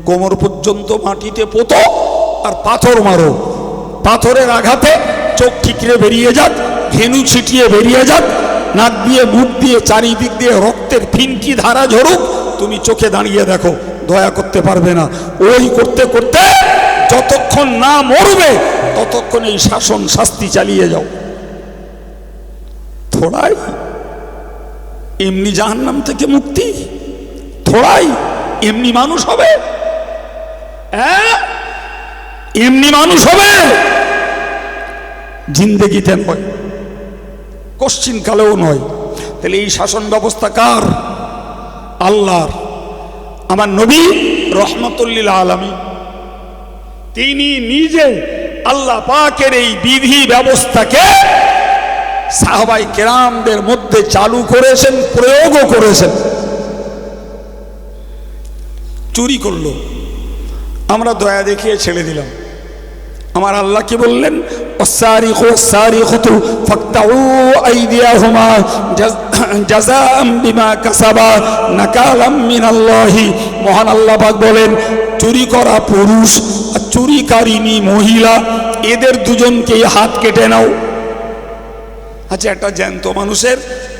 কোমর পর্যন্ত মাটিতে পোতো আর পাথর মারো, পাথরের আঘাতে চোখ ঠিকরে বেরিয়ে যাক, ঘেনু ছিটিয়ে বেরিয়ে যাক, নাক দিয়ে মুখ দিয়ে চারিদিক দিয়ে রক্তের ফিনকি ধারা ঝরুক, তুমি চোখে দাঁড়িয়ে দেখো, দয়া করতে পারবে না। ওই করতে করতে যতক্ষণ না মরবে ততক্ষণ এই শাসন শাস্তি চালিয়ে যাও। থোড়াই এমনি জাহান্নাম থেকে মুক্তি, থোড়াই এমনি মানুষ হবে? হ্যাঁ, এমনি মানুষ হবে? জিন্দেগিতে নয়, কোশ্চিন কালেও নয়। তাহলে এই শাসন ব্যবস্থা কার? আল্লাহর। আমার নবী রহমতুল্লিল আলামিন তিনি নিজে আল্লাহ পাকের এই বিধি ব্যবস্থাকে সাহাবাই কেরামদের মধ্যে চালু করেছেন, প্রয়োগও করেছেন। চুরি করলো, আমরা দয়া দেখিয়ে ছেড়ে দিলাম। আমার আল্লাহ কি বললেন? والسارق والسارقة فاقطعوا أيديهما جزاء بما كسبا نكالا من الله। মহান আল্লাহ পাক বলেন, চুরি করা পুরুষ আর চুরিকারিনী মহিলা, এদের দুজনকেই হাত কেটে নাও। আচ্ছা, একটা জ্যান্ত মানুষের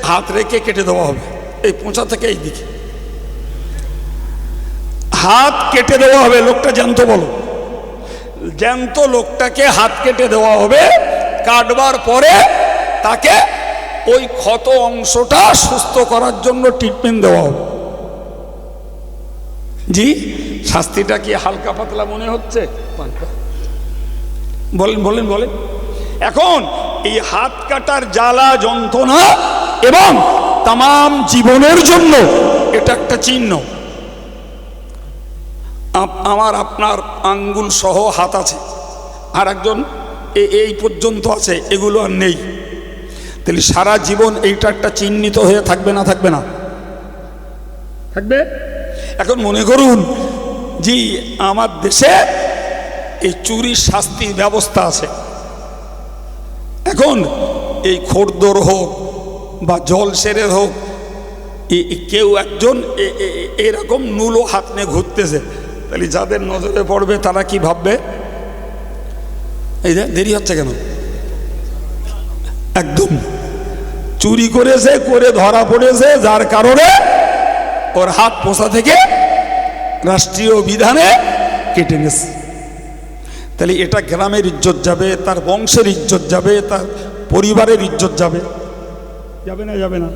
হাত রেখে কেটে দেওয়া হবে, এই পোঁচা থেকে এই দিকে হাত কেটে দেওয়া হবে। লোকটা জ্যান্ত, বলো, জ্যান্ত লোকটাকে হাত কেটে দেওয়া হবে। কাটবার পরে তাকে ওই ক্ষত অংশটা সুস্থ করার জন্য ট্রিটমেন্ট দেওয়া হবে। জি, শাস্তিটা কি হালকা পাতলা মনে হচ্ছে? বলেন বলেন বলেন। এখন এই হাত কাটার জ্বালা যন্ত্রণা এবং তামাম জীবনের জন্য এটা একটা চিহ্ন। আমার আপনার আঙ্গুল সহ হাত আছে, আর একজন এই পর্যন্ত আছে, এগুলো আর নেই। তাহলে সারা জীবন এইটা একটা চিহ্নিত হয়ে থাকবে না? থাকবে না? থাকবে। এখন মনে করুন জি, আমার দেশে এই চুরির শাস্তির ব্যবস্থা আছে। এখন এই খোরদোর হোক বা জলসেরের হোক, কেউ একজন এরকম নুলো হাত নিয়ে ঘুরতেছে, তাহলে যাদের নজরে পড়বে তারা কি ভাববে? এই যে দেরি হচ্ছে কেন? একদম চুরি করেছে, করে ধরা পড়েছে, যার কারণে ওর হাত পোষা থেকে রাষ্ট্রীয় বিধানে কেটে গেছে। তাহলে এটা গ্রামের ইজ্জত যাবে, তার বংশের ইজ্জত যাবে, তার পরিবারের ইজ্জত যাবে। যাবে না? যাবে না।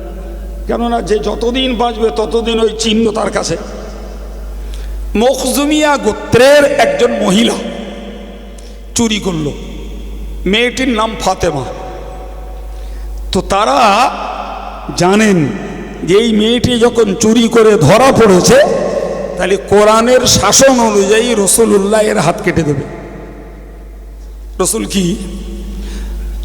কেননা যে যতদিন বাঁচবে ততদিন ওই চিহ্ন তার কাছে। মখজুমিয়া গোত্রের একজন মহিলা চুরি করল, মেয়েটির নাম ফাতেমা। তো তারা জানেন যে এই মেয়েটি যখন চুরি করে ধরা পড়েছে, তাহলে কোরআনের শাসন অনুযায়ী রসুলুল্লাহ এর হাত কেটে দেবে। রসুল কি?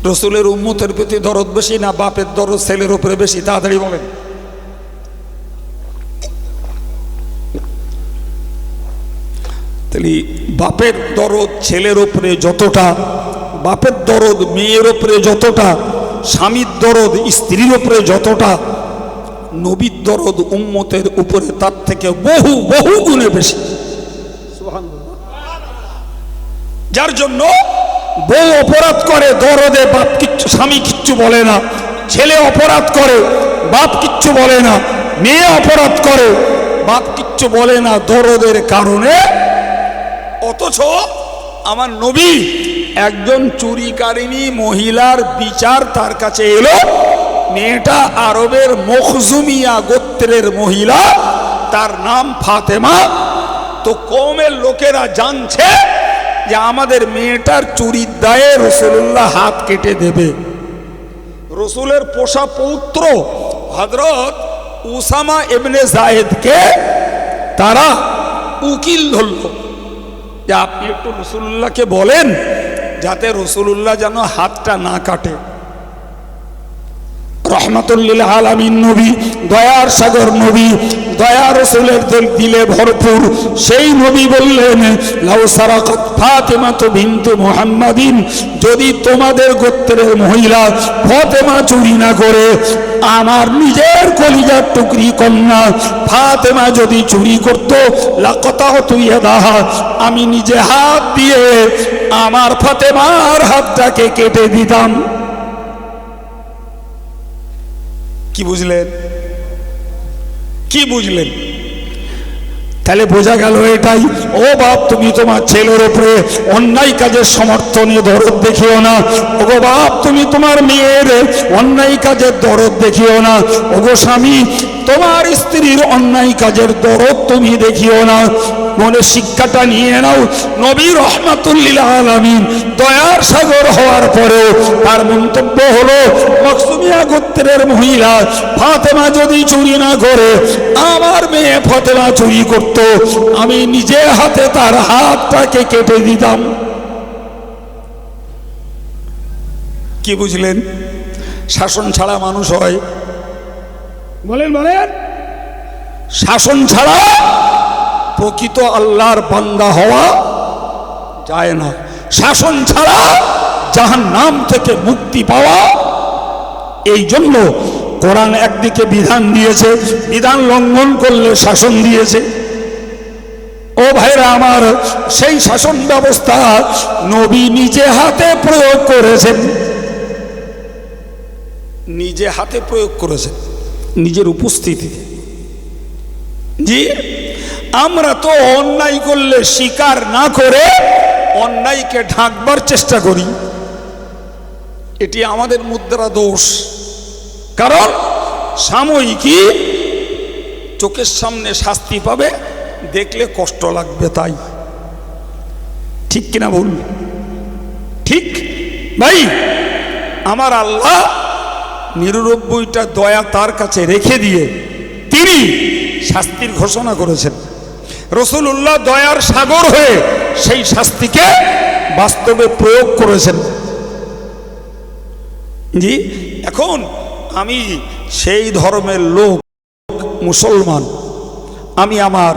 রসুলের উম্মতের প্রতি দরদ বেশি না বাপের দরদ ছেলের উপরে বেশি? তাড়াতাড়ি বলেন। তাহলে বাপের দরদ ছেলের উপরে যতটা, বাপের দরদ মেয়ের উপরে যতটা, স্বামীর দরদ স্ত্রীর উপরে যতটা, নবীর দরদ উম্মতের উপরে তার থেকে বহু বহু গুণে বেশি। যার জন্য বউ অপরাধ করে, দরদে বাপ কিচ্ছু, স্বামী কিচ্ছু বলে না। ছেলে অপরাধ করে, বাপ কিচ্ছু বলে না। মেয়ে অপরাধ করে, বাপ কিচ্ছু বলে না, দরদের কারণে। অথচ আমার নবী একজন চুরিকারিনী মহিলার বিচার তার কাছে এলো। মেয়েটা আরবের মখজুমিয়া গোত্রের মহিলা, তার নাম ফাতেমা। তো কওমের লোকেরা জানছে যে আমাদের মেয়েটার চুরির দায়ে রসুলুল্লাহ হাত কেটে দেবে। রসুলের পোষা পৌত্র হযরত উসামা ইবনে যায়েদকে তারা উকিল ধরল যে আপনি একটু রসুলুল্লাহকে বলেন যাতে রসুলুল্লাহ যেন হাতটা না কাটে। রহমাতুল্লিল আলামিন নবী, দয়ার সাগর নবী, দয়া রসুলের দিলে ভরপুর, সেই নবী বললেন, লাউ সারাকাত ফাতেমাতু বিনতু মুহাম্মাদিন, যদি তোমাদের গোত্রের মহিলা ফাতেমা চুরি না করে, আমার নিজের কলিজার টুকরি কন্যা ফাতেমা যদি চুরি করত, লাকাতাতু ইয়াদাহা, আমি নিজে হাত দিয়ে আমার ফাতেমার হাতটাকে কেটে দিতাম। কি বুঝলেন? কি বুঝলেন? তাহলে বোঝা গেল এটাই, ও বাপ তুমি তোমার ছেলের উপরে অন্যায় কাজের সমর্থনে দরদ দেখিও না। ওগো বাপ তুমি তোমার মেয়ের অন্যায় কাজের দরদ দেখিও না। ওগো স্বামী তোমার স্ত্রীর অন্যায় কাজের দরদ তুমি দেখিও না, মনে শিক্ষাটা নিয়ে নাও। নবী রহমাতুল্লিল আলামিন দয়ার সাগর হওয়ার পরেও তার মন্তব্য হলো, মখজুমিয়া গোত্রের মহিলা ফাতেমা যদি চুরি না করে, আমার মেয়ে ফাতেমা চুরি করত, আমি নিজে হাতে তার হাতটাকে কেটে দিতাম। কি বুঝলেন? শাসন ছাড়া মানুষ হয়? বলেন বলেন, শাসন ছাড়া প্রকৃত আল্লাহর বান্দা হওয়া যায় না। শাসন ছাড়া জাহান্নাম থেকে মুক্তি পাওয়া। এই জন্য কোরআন একদিকে বিধান দিয়েছে, বিধান লঙ্ঘন করলে শাসন দিয়েছে। ও ভাইরা আমার, সেই শাসন ব্যবস্থা নবী নিজে হাতে প্রয়োগ করেছেন, নিজে হাতে প্রয়োগ করেছেন, নিজের উপস্থিতিতে। জি, আমরা তো অন্যায় করলে স্বীকার না করে অন্যায়কে ঢাকবার চেষ্টা করি। এটি আমাদের মুদ্রা দোষ। কারণ সাময়িকই চোখের সামনে শাস্তি পাবে, দেখলে কষ্ট লাগবে, তাই। ঠিক কিনা ভুল? ঠিক ভাই। আমার আল্লাহ ৯৯টা দয়া তার কাছে রেখে দিয়ে তিনি শাস্তির ঘোষণা করেছেন। রাসূলুল্লাহ দয়ার সাগর হয়ে সেই শাস্তিকে বাস্তবে প্রয়োগ করেছেন। জি, এখন আমি সেই ধর্মের লোক, মুসলমান, আমি আমার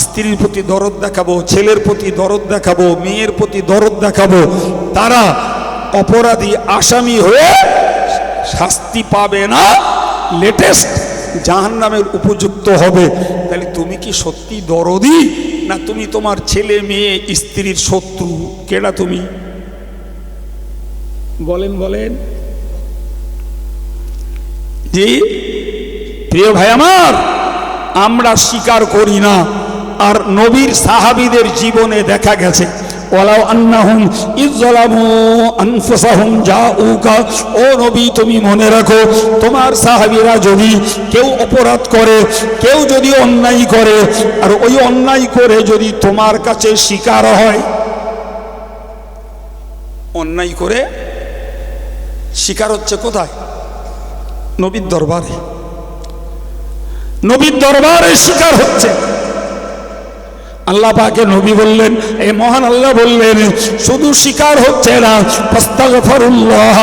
স্ত্রীর প্রতি দরদ দেখাবো, ছেলের প্রতি দরদ দেখাবো, মেয়ের প্রতি দরদ দেখাবো, তারা অপরাধী আসামি হয়ে শাস্তি পাবে না, লেটেস্ট জাহান্নামের উপযুক্ত হবে। তাহলে তুমি কি সত্যি দরদি, না তুমি তোমার ছেলে মেয়ে স্ত্রীর শত্রু? কেডা তুমি? বলেন বলেন। জি প্রিয় ভাই আমার, আমরা স্বীকার করি না। আর নবীর সাহাবীদের জীবনে দেখা গেছে, ওয়ালাউ আন্নাহুম ইযলামু আনফুসাহুম জাউকা, ও নবী তুমি মনে রাখো, তোমার সাহাবীরা যদি কেউ অপরাধ করে, কেউ যদি অন্যায় করে, আর ওই অন্যায় করে যদি তোমার কাছে স্বীকার হয়, অন্যায় করে স্বীকার হচ্ছে কোথায়? নবীর দরবারে। নবীর দরবারে স্বীকার হচ্ছে। আল্লাহ পাকে নবী বললেন, এই মহান আল্লাহ বললেন, শুধু স্বীকার হচ্ছে না, ফাস্তাগফিরুল্লাহ,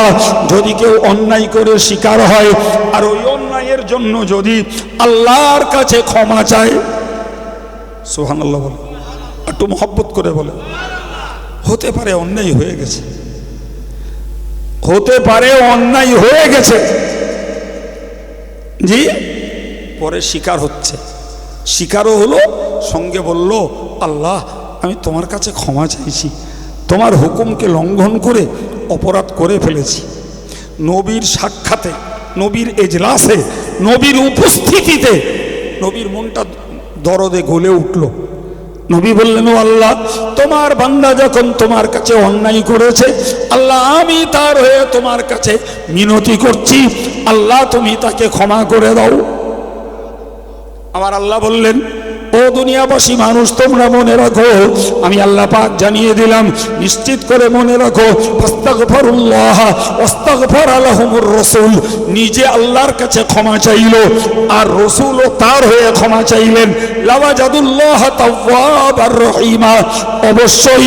যদি কেউ অন্যায় করে স্বীকার হয় আর ওই অন্যায়ের জন্য যদি আল্লাহর কাছে ক্ষমা চায়, সুবহানাল্লাহ বলে, একটু মহব্বত করে বলে। হতে পারে অন্যায় হয়ে গেছে, হতে পারে অন্যায় হয়ে গেছে, জি, পরে স্বীকার হচ্ছে, স্বীকারও হলো, সঙ্গে বলল, আল্লাহ আমি তোমার কাছে ক্ষমা চাইছি, তোমার হুকুমকে লঙ্ঘন করে অপরাধ করে ফেলেছি। নবীর সাক্ষাতে, নবীর এজলাসে, নবীর উপস্থিতিতে নবীর মনটা দরদে গলে উঠল। নবী বললেন, ও আল্লাহ, তোমার বান্দা যখন তোমার কাছে অন্যায় করেছে, আল্লাহ আমি তার হয়ে তোমার কাছে মিনতি করছি, আল্লাহ তুমি তাকে ক্ষমা করে দাও। আমার আল্লাহ বললেন, ও দুনিয়াবাসী মানুষ, তোমরা মনে রাখো, আমি আল্লাহ পাক জানিয়ে দিলাম, নিশ্চিত করে মনে রাখো, ফাস্তাগফিরুল্লাহ ওয়াস্তাগফারা লাহুমুর রাসূল, নিজে আল্লাহর কাছে ক্ষমা চাইল আর রাসূলও তার হয়ে ক্ষমা চাইলেন, লাওয়াজাদুল্লাহ তাওয়াবার রহিমা, অবশ্যই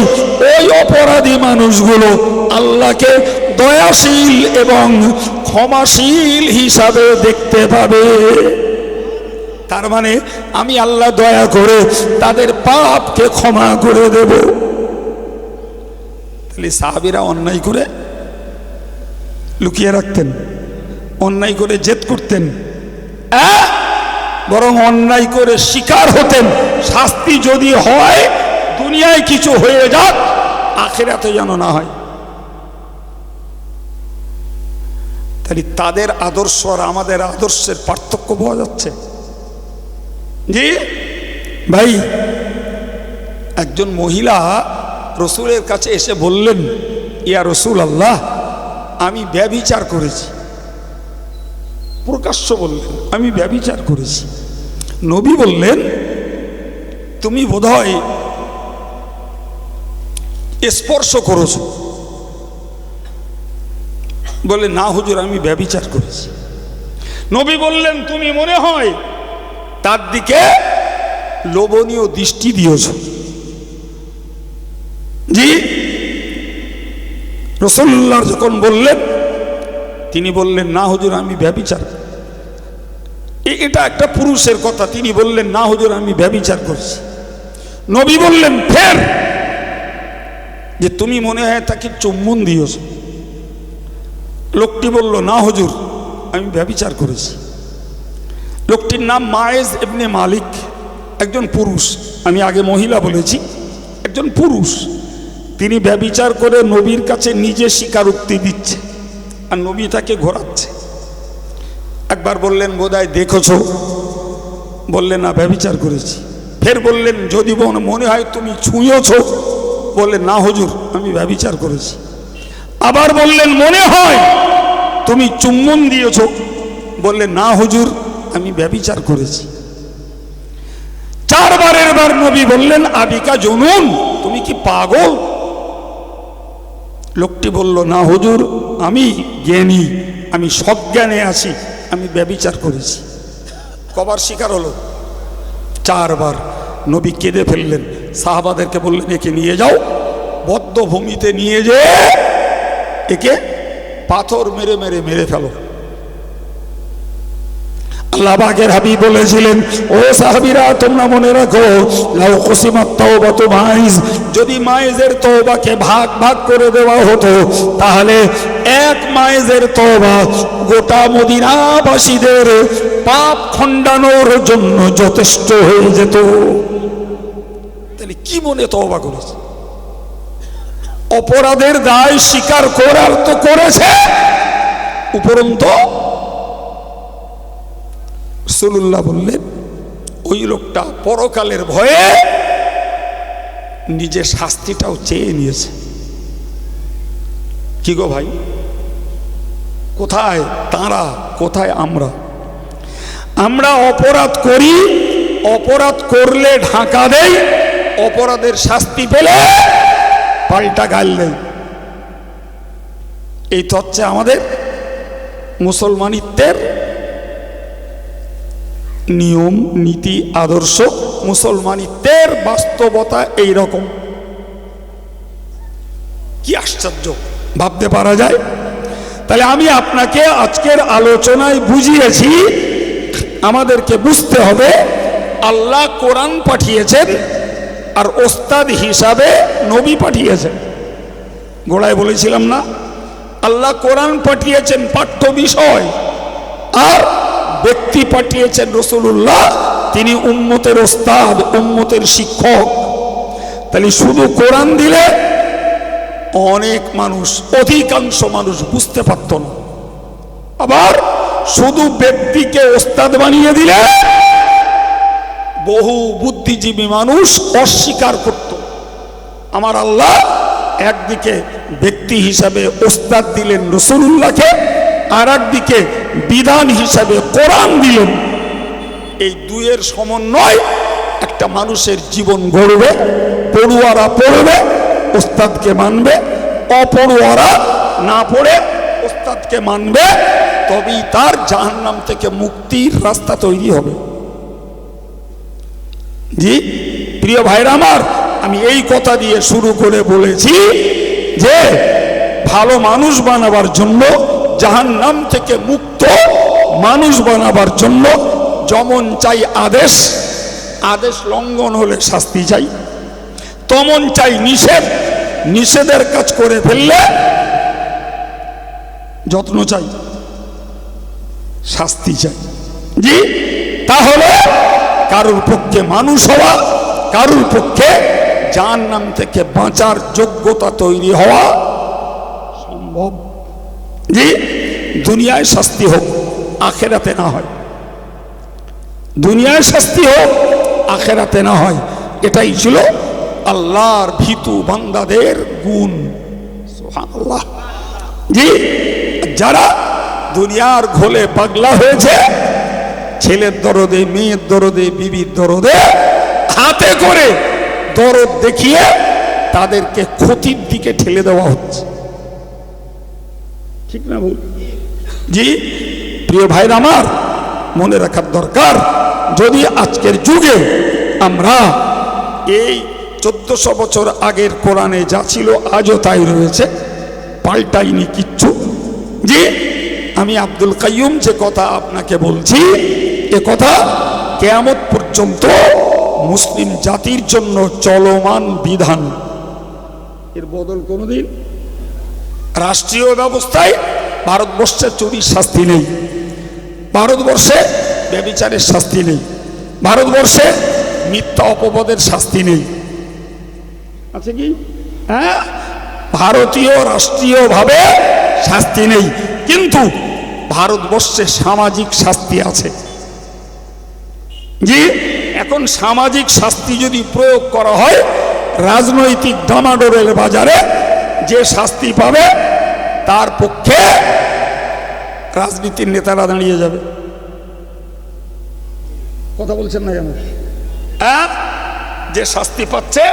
ওই অপরাধী মানুষগুলো আল্লাহকে দয়াশীল এবং ক্ষমাশীল হিসাবে দেখতে পাবে। তার মানে আমি আল্লাহ দয়া করে তাদের পাপকে ক্ষমা করে দেব। তাহলে সাহাবীরা অন্যায় করে লুকিয়ে রাখতেন, অন্যায় করে জেদ করতেন, বরং অন্যায় করে শিকার হতেন। শাস্তি যদি হয়, দুনিয়ায় কিছু হয়ে যাক, আখিরাতে যেন না হয়। তাহলে তাদের আদর্শ আর আমাদের আদর্শের পার্থক্য পাওয়া যাচ্ছে। জি ভাই, একজন মহিলা রসুলের কাছে এসে বললেন, ইয়া রসুল আল্লাহ, আমি ব্যভিচার করেছি। প্রকাশ্য বললেন আমি ব্যভিচার করেছি। নবী বললেন তুমি বোধহয় স্পর্শ করেছো। বলে না হুজুর আমি ব্যভিচার করেছি। নবী বললেন তুমি মনে হয় তার দিকে লোভনীয় দৃষ্টি দিয়েছ। জি, রাসূলুল্লাহ যখন বললেন তিনি বললেন না হুজুর আমি ব্যভিচার। এটা একটা পুরুষের কথা। তিনি বললেন না হুজুর আমি ব্যভিচার করছি। নবী বললেন ফের যে তুমি মনে হয় তাকে চুম্বন দিয়েছ। লোকটি বলল না হুজুর আমি ব্যভিচার করেছি। লোকটির নাম মায়েজ ইবনে মালিক, একজন পুরুষ। আমি আগে মহিলা বলেছি, একজন পুরুষ। তিনি ব্যভিচার করে নবীর কাছে নিজে স্বীকারোক্তি দিচ্ছে আর নবী তাকে ঘোরাচ্ছে। একবার বললেন বোধহয় দেখেছ? বললেন না ব্যভিচার করেছি। ফের বললেন যদি মনে হয় তুমি ছুঁয়েছ? বললেন না হুজুর আমি ব্যভিচার করেছি। আবার বললেন মনে হয় তুমি চুম্বন দিয়েছ? বললেন না হুজুর আমি ব্যভিচার করেছি। চারবারের বার নবী বললেন আবিকা জুনুন, তুমি কি পাগল? লোকটি বলল না হুজুর আমি জ্ঞানী, আমি সজ্ঞানে আছি, আমি ব্যভিচার করেছি। কবার স্বীকার হলো? চারবার। নবী কেঁদে ফেললেন, সাহাবাদেরকে বললেন একে নিয়ে যাও, বদ্ধভূমিতে নিয়ে যেয়ে একে পাথর মেরে মেরে মেরে ফেলো। আল্লাহ পাকের হাবিব বলেছিলেন ও সাহাবীরা তোমরা মনে রাখো লাউ কুসিমাত তাওবাতু মাইজ, যদি মাইজের তওবাকে ভাগ ভাগ করে দেওয়া হতো তাহলে এক মাইজের তওবা গোটা মদিনাবাসীদের পাপ খণ্ডানোর জন্য যথেষ্ট হয়ে যেত। তাহলে কি মনে তওবা করেছে? অপরাধের দায় স্বীকার করার তো করেছে, উপরন্তু রাসূলুল্লাহ বললেন ওই লোকটা পরকালের ভয়ে নিজের শাস্তিটাও চেয়ে নিয়েছে। কি গো ভাই, কোথায় তারা, কোথায় আমরা? আমরা অপরাধ করি, অপরাধ করলে ঢাকা দেই, অপরাধের শাস্তি পেলে পাল্টা গাল দেই। এই তো হচ্ছে আমাদের মুসলমানিত্বের নিয়ম নীতি আদর্শ, মুসলমানিত্বের বাস্তবতা এই রকম। কি আশ্চর্য, ভাবতে পারা যায়? তাহলে আমি আপনাকে আজকের আলোচনায় বুঝিয়েছি আমাদেরকে বুঝতে হবে আল্লাহ কোরআন পাঠিয়েছেন আর ওস্তাদ হিসাবে নবী পাঠিয়েছেন। গোড়ায় বলেছিলাম না, আল্লাহ কোরআন পাঠিয়েছেন পাঠ্য বিষয় আর ব্যক্তি পাঠিয়েছেন রাসূলুল্লাহ, তিনি উম্মতের ওস্তাদ, উম্মতের শিক্ষক। তাহলে শুধু কোরআন দিলে অনেক মানুষ, অধিকাংশ মানুষ বুঝতে পারত না। আবার শুধু ব্যক্তিকে ওস্তাদ বানিয়ে দিলে বহু বুদ্ধিজীবী মানুষ অস্বীকার করত। আমার আল্লাহ একদিকে ব্যক্তি হিসাবে ওস্তাদ দিলেন রাসূলুল্লাহকে, আর একদিকে বিধান হিসাবে কোরআন দিলেন। এই দুইয়ের সমন্বয় একটা মানুষের জীবন গড়বে। পড়ুয়ারা পড়বে, ওস্তাদকে মানবে, অপড়ুয়ারা না পড়ে ওস্তাদকে মানবে, তবেই তার জাহান্নাম থেকে মুক্তির রাস্তা তৈরি হবে। জি প্রিয় ভাইরা আমার, আমি এই কথা দিয়ে শুরু করে বলেছি যে ভালো মানুষ বানাবার জন্য, জাহান্নাম থেকে মুক্ত মানুষ বানাবার জন্য যেমন চাই আদেশ, আদেশ লঙ্ঘন হলে শাস্তি চাই, তেমন চাই নিষেধ, নিষেধের কাজ করে ফেললে যত্ন চাই, শাস্তি চাই। জি, তাহলে কারোর পক্ষে মানুষ হওয়া, কারোর পক্ষে জাহান্নাম থেকে বাঁচার যোগ্যতা তৈরি হওয়া সম্ভব। জি, দুনিয়ায় শাস্তি হোক, আখেরাতে না হয়। দুনিয়ায় শাস্তি হোক, আখেরাতে না হয়। এটাই ছিল আল্লাহর ভীতু বান্দাদের গুণ। সুবহানাল্লাহ। জি, যারা দুনিয়ার ঘোলে পাগলা হয়েছে, ছেলের দরদে, মেয়ের দরদে, বিবির দরদে, হাতে করে দরদ দেখিয়ে তাদেরকে ক্ষতির দিকে ঠেলে দেওয়া হচ্ছে। ঠিক না ভুল? জি প্রিয় ভাইরা আমার, মনে রাখার দরকার, যদি আজকের যুগে আমরা এই 1400 বছর আগের কোরআনে যা ছিল আজও তাই রয়েছে, পাল্টাইনি কিচ্ছু। জি আমি আব্দুল কাইয়ুম যে কথা আপনাকে বলছি, এ কথা কিয়ামত পর্যন্ত মুসলিম জাতির জন্য চলমান বিধান, এর বদল কোনোদিন। রাষ্ট্রীয় ব্যবস্থায় ভারতবর্ষে চুরির শাস্তি নেই, ভারতবর্ষে ব্যভিচারের শাস্তি নেই, ভারতবর্ষে মিথ্যা অপবাদের শাস্তি নেই, আছে কি? হ্যাঁ, ভারতীয় রাষ্ট্রীয়ভাবে শাস্তি নেই, কিন্তু ভারতবর্ষে সামাজিক শাস্তি আছে। জি এখন সামাজিক শাস্তি যদি প্রয়োগ করা হয়, রাজনৈতিক ডামাডোলের বাজারে যে শাস্তি পাবে তার পক্ষে রাজনীতির নেতারা দাঁড়িয়ে যাবে। কথা বলছেন না কেন? যে শাস্তি পাচ্ছে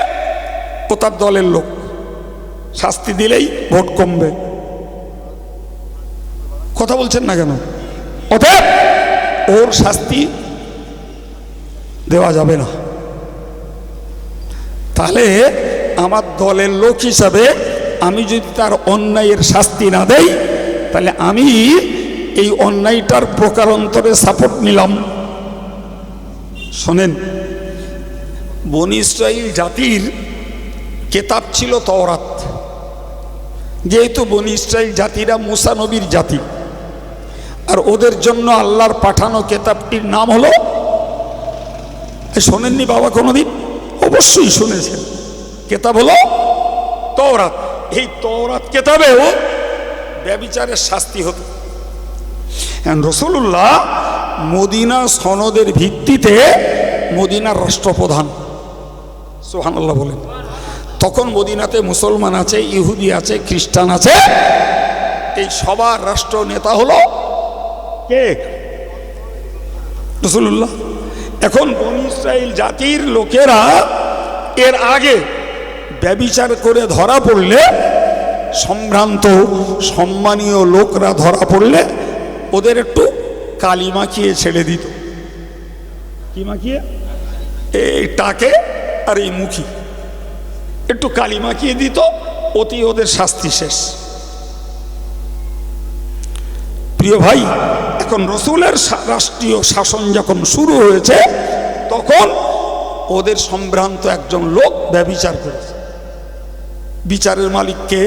ও তার দলের লোক, শাস্তি দিলেই ভোট কমবে। কথা বলছেন না কেন? অতএব ওর শাস্তি দেওয়া যাবে না। তাহলে আমার দলের লোক হিসাবে আমি যদি তার অন্যায়ের শাস্তি না দেই, তাহলে আমি এই অন্যায়টার প্রকারান্তরে সাপোর্ট নিলাম। শোনেন, বনি ইসরাইল জাতির কেতাব ছিল তাওরাত। যেহেতু বনি ইসরাইল জাতিরা মুসা নবীর জাতি, আর ওদের জন্য আল্লাহর পাঠানো কেতাবটির নাম হলো, শোনেননি বাবা কোনোদিন? অবশ্যই শুনেছেন, কেতাব হলো তাওরাত। এই তাওরাত কেতাবেও ব্যভিচারের শাস্তি হতো। রাসূলুল্লাহ মদিনা সনদের ভিত্তিতে মদিনার রাষ্ট্রপ্রধান, সুবহানাল্লাহ বলেন। তখন মদিনাতে মুসলমান আছে, ইহুদি আছে, খ্রিস্টান আছে, এই সবার রাষ্ট্র নেতা হলো কে? রাসূলুল্লাহ। এখন বনী ইসরাইল জাতির লোকেরা এর আগে ব্যভিচার করে ধরা পড়লে, সম্ভ্রান্ত সম্মানীয় লোকরা ধরা পড়লে ওদের একটু কালি মাখিয়ে ছেড়ে দিত। কি মাখিয়ে? এই টাকে আর এই মুখি একটু কালি মাখিয়ে দিত, অতি ওদের শাস্তি শেষ। প্রিয় ভাই, এখন রসুলের রাষ্ট্রীয় শাসন যখন শুরু হয়েছে, তখন ওদের সম্ভ্রান্ত একজন লোক ব্যভিচার করেছে। বিচারের মালিককে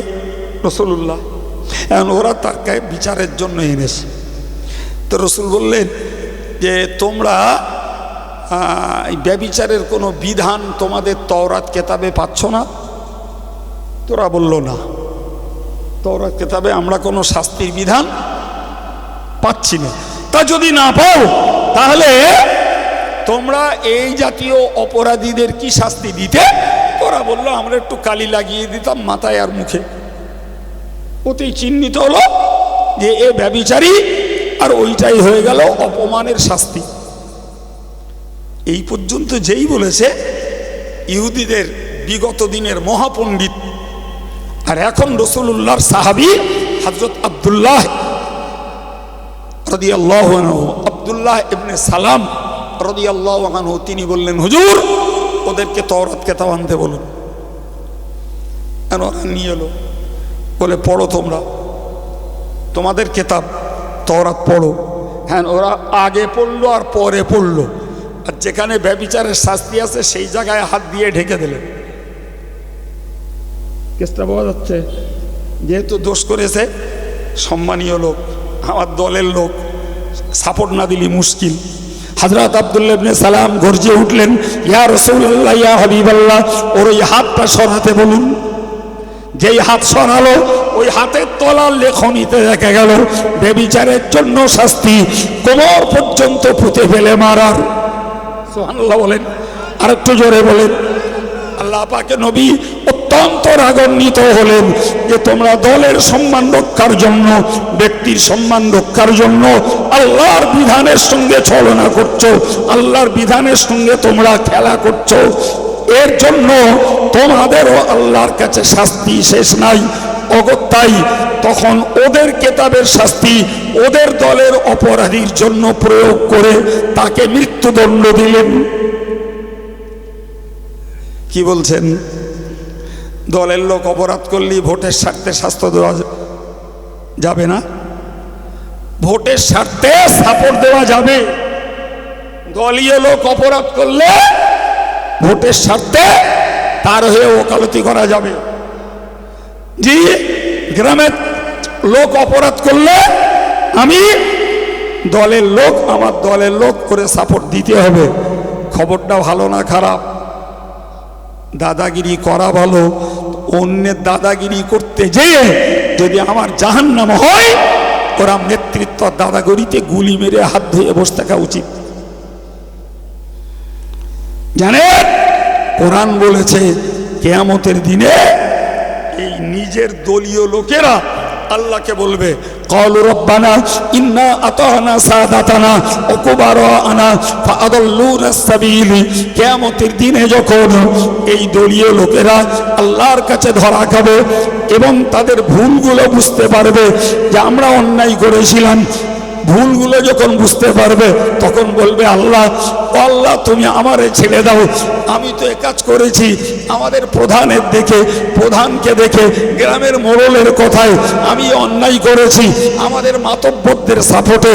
রাসূলুল্লাহ। এখন ওরা তাকে বিচারের জন্য এনেছে। তো রসুল বললেন যে তোমরা ব্যভিচারের কোনো বিধান তোমাদের তাওরাত কেতাবে পাচ্ছ না? তোরা বলল না, তাওরাত কেতাবে আমরা কোনো শাস্তির বিধান পাচ্ছি না। তা যদি না পাও, তাহলে তোমরা এই জাতীয় অপরাধীদের কি শাস্তি দিতে? তোরা বললো আমরা একটু কালি লাগিয়ে দিতাম মাথায় আর মুখে। ওতেই চিহ্নিত হলো যে এ ব্যভিচারী, আর ওইটাই হয়ে গেল অপমানের শাস্তি। এই পর্যন্ত যেই বলেছে ইহুদিদের বিগত দিনের মহাপণ্ডিত, আর এখন রাসূলুল্লাহর সাহাবী হযরত আব্দুল্লাহ রাদিয়াল্লাহু আনহু, আব্দুল্লাহ ইবনে সালাম রাদিয়াল্লাহু আনহু, তিনি বললেন হুজুর ওদেরকে তাওরাত কেতাব আনতে বলুন। ওরা নিয়ে এলো, বলে পড়ো তোমরা, তোমাদের কেতাব তাওরাত পড়ো। হ্যাঁ, ওরা আগে পড়লো আর পরে পড়লো, আর যেখানে ব্যভিচারের শাস্তি আছে সেই জায়গায় হাত দিয়ে ঢেকে দিলেন। কেসটা পাওয়া যাচ্ছে? যেহেতু দোষ করেছে সম্মানীয় লোক, আমার দলের লোক, সাপোর্ট না দিলি মুশকিল। হযরত আব্দুল্লাহ ইবনে সালাম গর্জে উঠলেন, ইয়া রাসূলুল্লাহ, ইয়া হাবিবাল্লাহ, ওর ওই হাতটা সরাতে বলুন। যেই হাত সরালো, ওই হাতের তলার লেখনীতে দেখা গেল ব্যভিচারের জন্য শাস্তি কোমর পর্যন্ত পুঁতে ফেলে মারার। সুবহানাল্লাহ বলেন, আর একটু জোরে বলেন আল্লাহ পাকে নবী অত্যন্ত রাগান্বিত হলেন যে তোমরা দলের সম্মান রক্ষার জন্য, ব্যক্তির সম্মান রক্ষার জন্য আল্লাহর বিধানের সঙ্গে ছলনা করছো, আল্লাহর বিধানের সঙ্গে তোমরা খেলা করছো, এর জন্য তোমাদেরও আল্লাহর কাছে শাস্তি শেষ নাই। অগত্যাই তখন ওদের কেতাবের শাস্তি ওদের দলের অপরাধীর জন্য প্রয়োগ করে তাকে মৃত্যুদণ্ড দিলেন। কি বলছেন? দলের লোক অপরাধ করলেই ভোটের স্বার্থে শাস্তি দেওয়া যাবে না? ভোটের স্বার্থে সাপোর্ট দেওয়া যাবে। দলীয় লোক অপরাধ করলে ভোটের স্বার্থে তার হয়ে ওকালতি করা যাবে। জি, গ্রামের লোক অপরাধ করলে আমি দলের লোক, আমার দলের লোক করে সাপোর্ট দিতে হবে। খবরটা ভালো না খারাপ? দাদাগিরি করা ভালো, অন্যের দাদাগিরি করতে যেয়ে যদি আমার জাহান্নাম হয়, ওরা নেতৃত্ব দাদাগিরিতে গুলি মেরে হাত ধুয়ে বসে থাকা উচিত। জানেন, কোরআন বলেছে কিয়ামতের দিনে এই নিজের দলীয় লোকেরা আল্লাহকে বলবে, ক্বালু রব্বানা ইন্না আতানা সাদাতানা ওয়া কুবারানা ফাআদাল্লুনাস সাবিল। কিয়ামতের দিনে যখন এই দলীয় লোকেরা আল্লাহর কাছে ধরা খাবে এবং তাদের ভুলগুলো বুঝতে পারবে যে আমরা অন্যায় করেছিলাম, ভুলগুলো যখন বুঝতে পারবে তখন বলবে, আল্লাহ ও আল্লাহ তুমি আমারে ছেড়ে দাও, আমি তো এ কাজ করেছি আমাদের প্রধানের দেখে, প্রধানকে দেখে, গ্রামের মোড়লের কথায় আমি অন্যায় করেছি, আমাদের মাতব্বরদের সাপোর্টে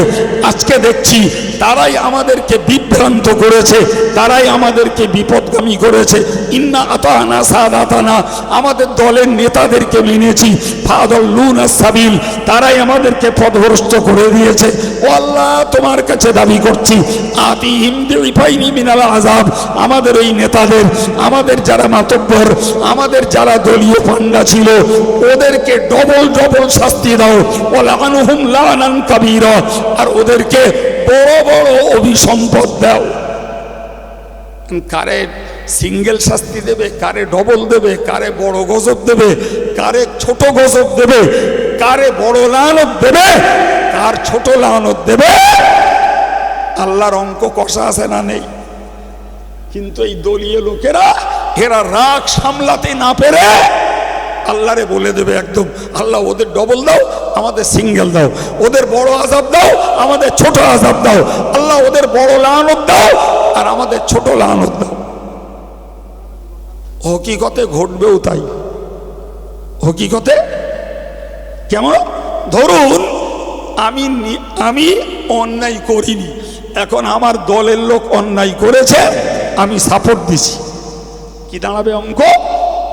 আজকে দেখছি তারাই আমাদেরকে বিভ্রান্ত করেছে, তারাই আমাদেরকে বিপদগামী করেছে। ইন্না আতানা সাদাতানা, আমাদের দলের নেতাদেরকে মেনেছি, ফাদাল্লুনাস সাবিল, তারাই আমাদেরকে পথভ্রষ্ট করে দিয়েছে। ও আল্লাহ তোমার কাছে দাবি করছি, আতিহিম দিফাইনি মিনাল আযাব, আমাদের এই নেতাদের, আমাদের যারা মাতব্বর, আমাদের যারা দলীয় পান্ডা ছিল ওদেরকে ডবল ডবল শাস্তি দাও। ওয়ালানুহুম লানান কাবীরা, আর ওদেরকে বড় বড় অভিসম্পদ দাও। কারে সিঙ্গেল শাস্তি দেবে, কারে ডবল দেবে, কারে বড় গজব দেবে, কারে ছোট গজব দেবে, কারে বড় লানত দেবে, কার ছোট লানত দেবে, আল্লাহর অঙ্ক কষা আছে না? নেই। কিন্তু এই দলীয় লোকেরা এরা রাগ সামলাতে না পেরে আল্লাহরে বলে দেবে একদম, আল্লাহ ওদের ডবল দাও, আমাদের সিঙ্গেল দাও, ওদের বড় আযাব দাও, আমাদের ছোট আযাব দাও, আল্লাহ ওদের বড় লানত দাও আর আমাদের ছোট লানত দাও। হকিকতে ঘটবেও তাই। হকিকতে কেমন? ধরুন আমি অন্যায় করিনি, এখন আমার দলের লোক অন্যায় করেছে, আমি সাপোর্ট দিছি, কি দাঁড়াবে অঙ্ক?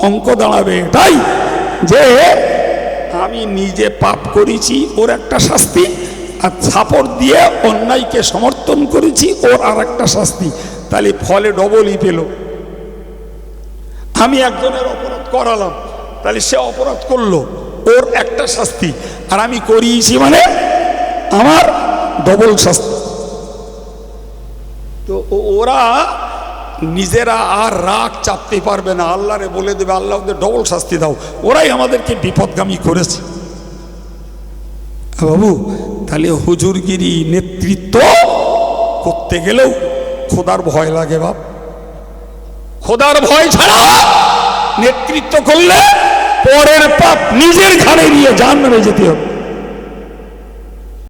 অঙ্ক দাঁড়াবে এটাই যে আমি নিজে পাপ করেছি, ওর একটা শাস্তি, আর সাপোর্ট দিয়ে অন্যায়কে সমর্থন করেছি, ওর আর একটা শাস্তি। তাহলে ফলে ডবলই পেল। আমি একজনের অপরাধ করালাম, তাহলে সে অপরাধ করলো, ওর একটা শাস্তি, আর আমি করিয়েছি মানে আমার ডবল শাস্তি। তো ওরা নিজেরা আর রাগ চাপতে পারবে না, আল্লাহরে বলে দেবে, আল্লাহ ওদের ডবল শাস্তি দাও, ওরাই আমাদেরকে বিপদগামী করেছে। বাবু, তাহলে হুজুরগিরি নেতৃত্ব করতে গেলেও খোদার ভয় লাগে। বাপ, খোদার ভয় ছাড়া নেতৃত্ব করলে পরের পাপ নিজের ঘাড়ে নিয়ে জাহান্নামে যেতে হবে।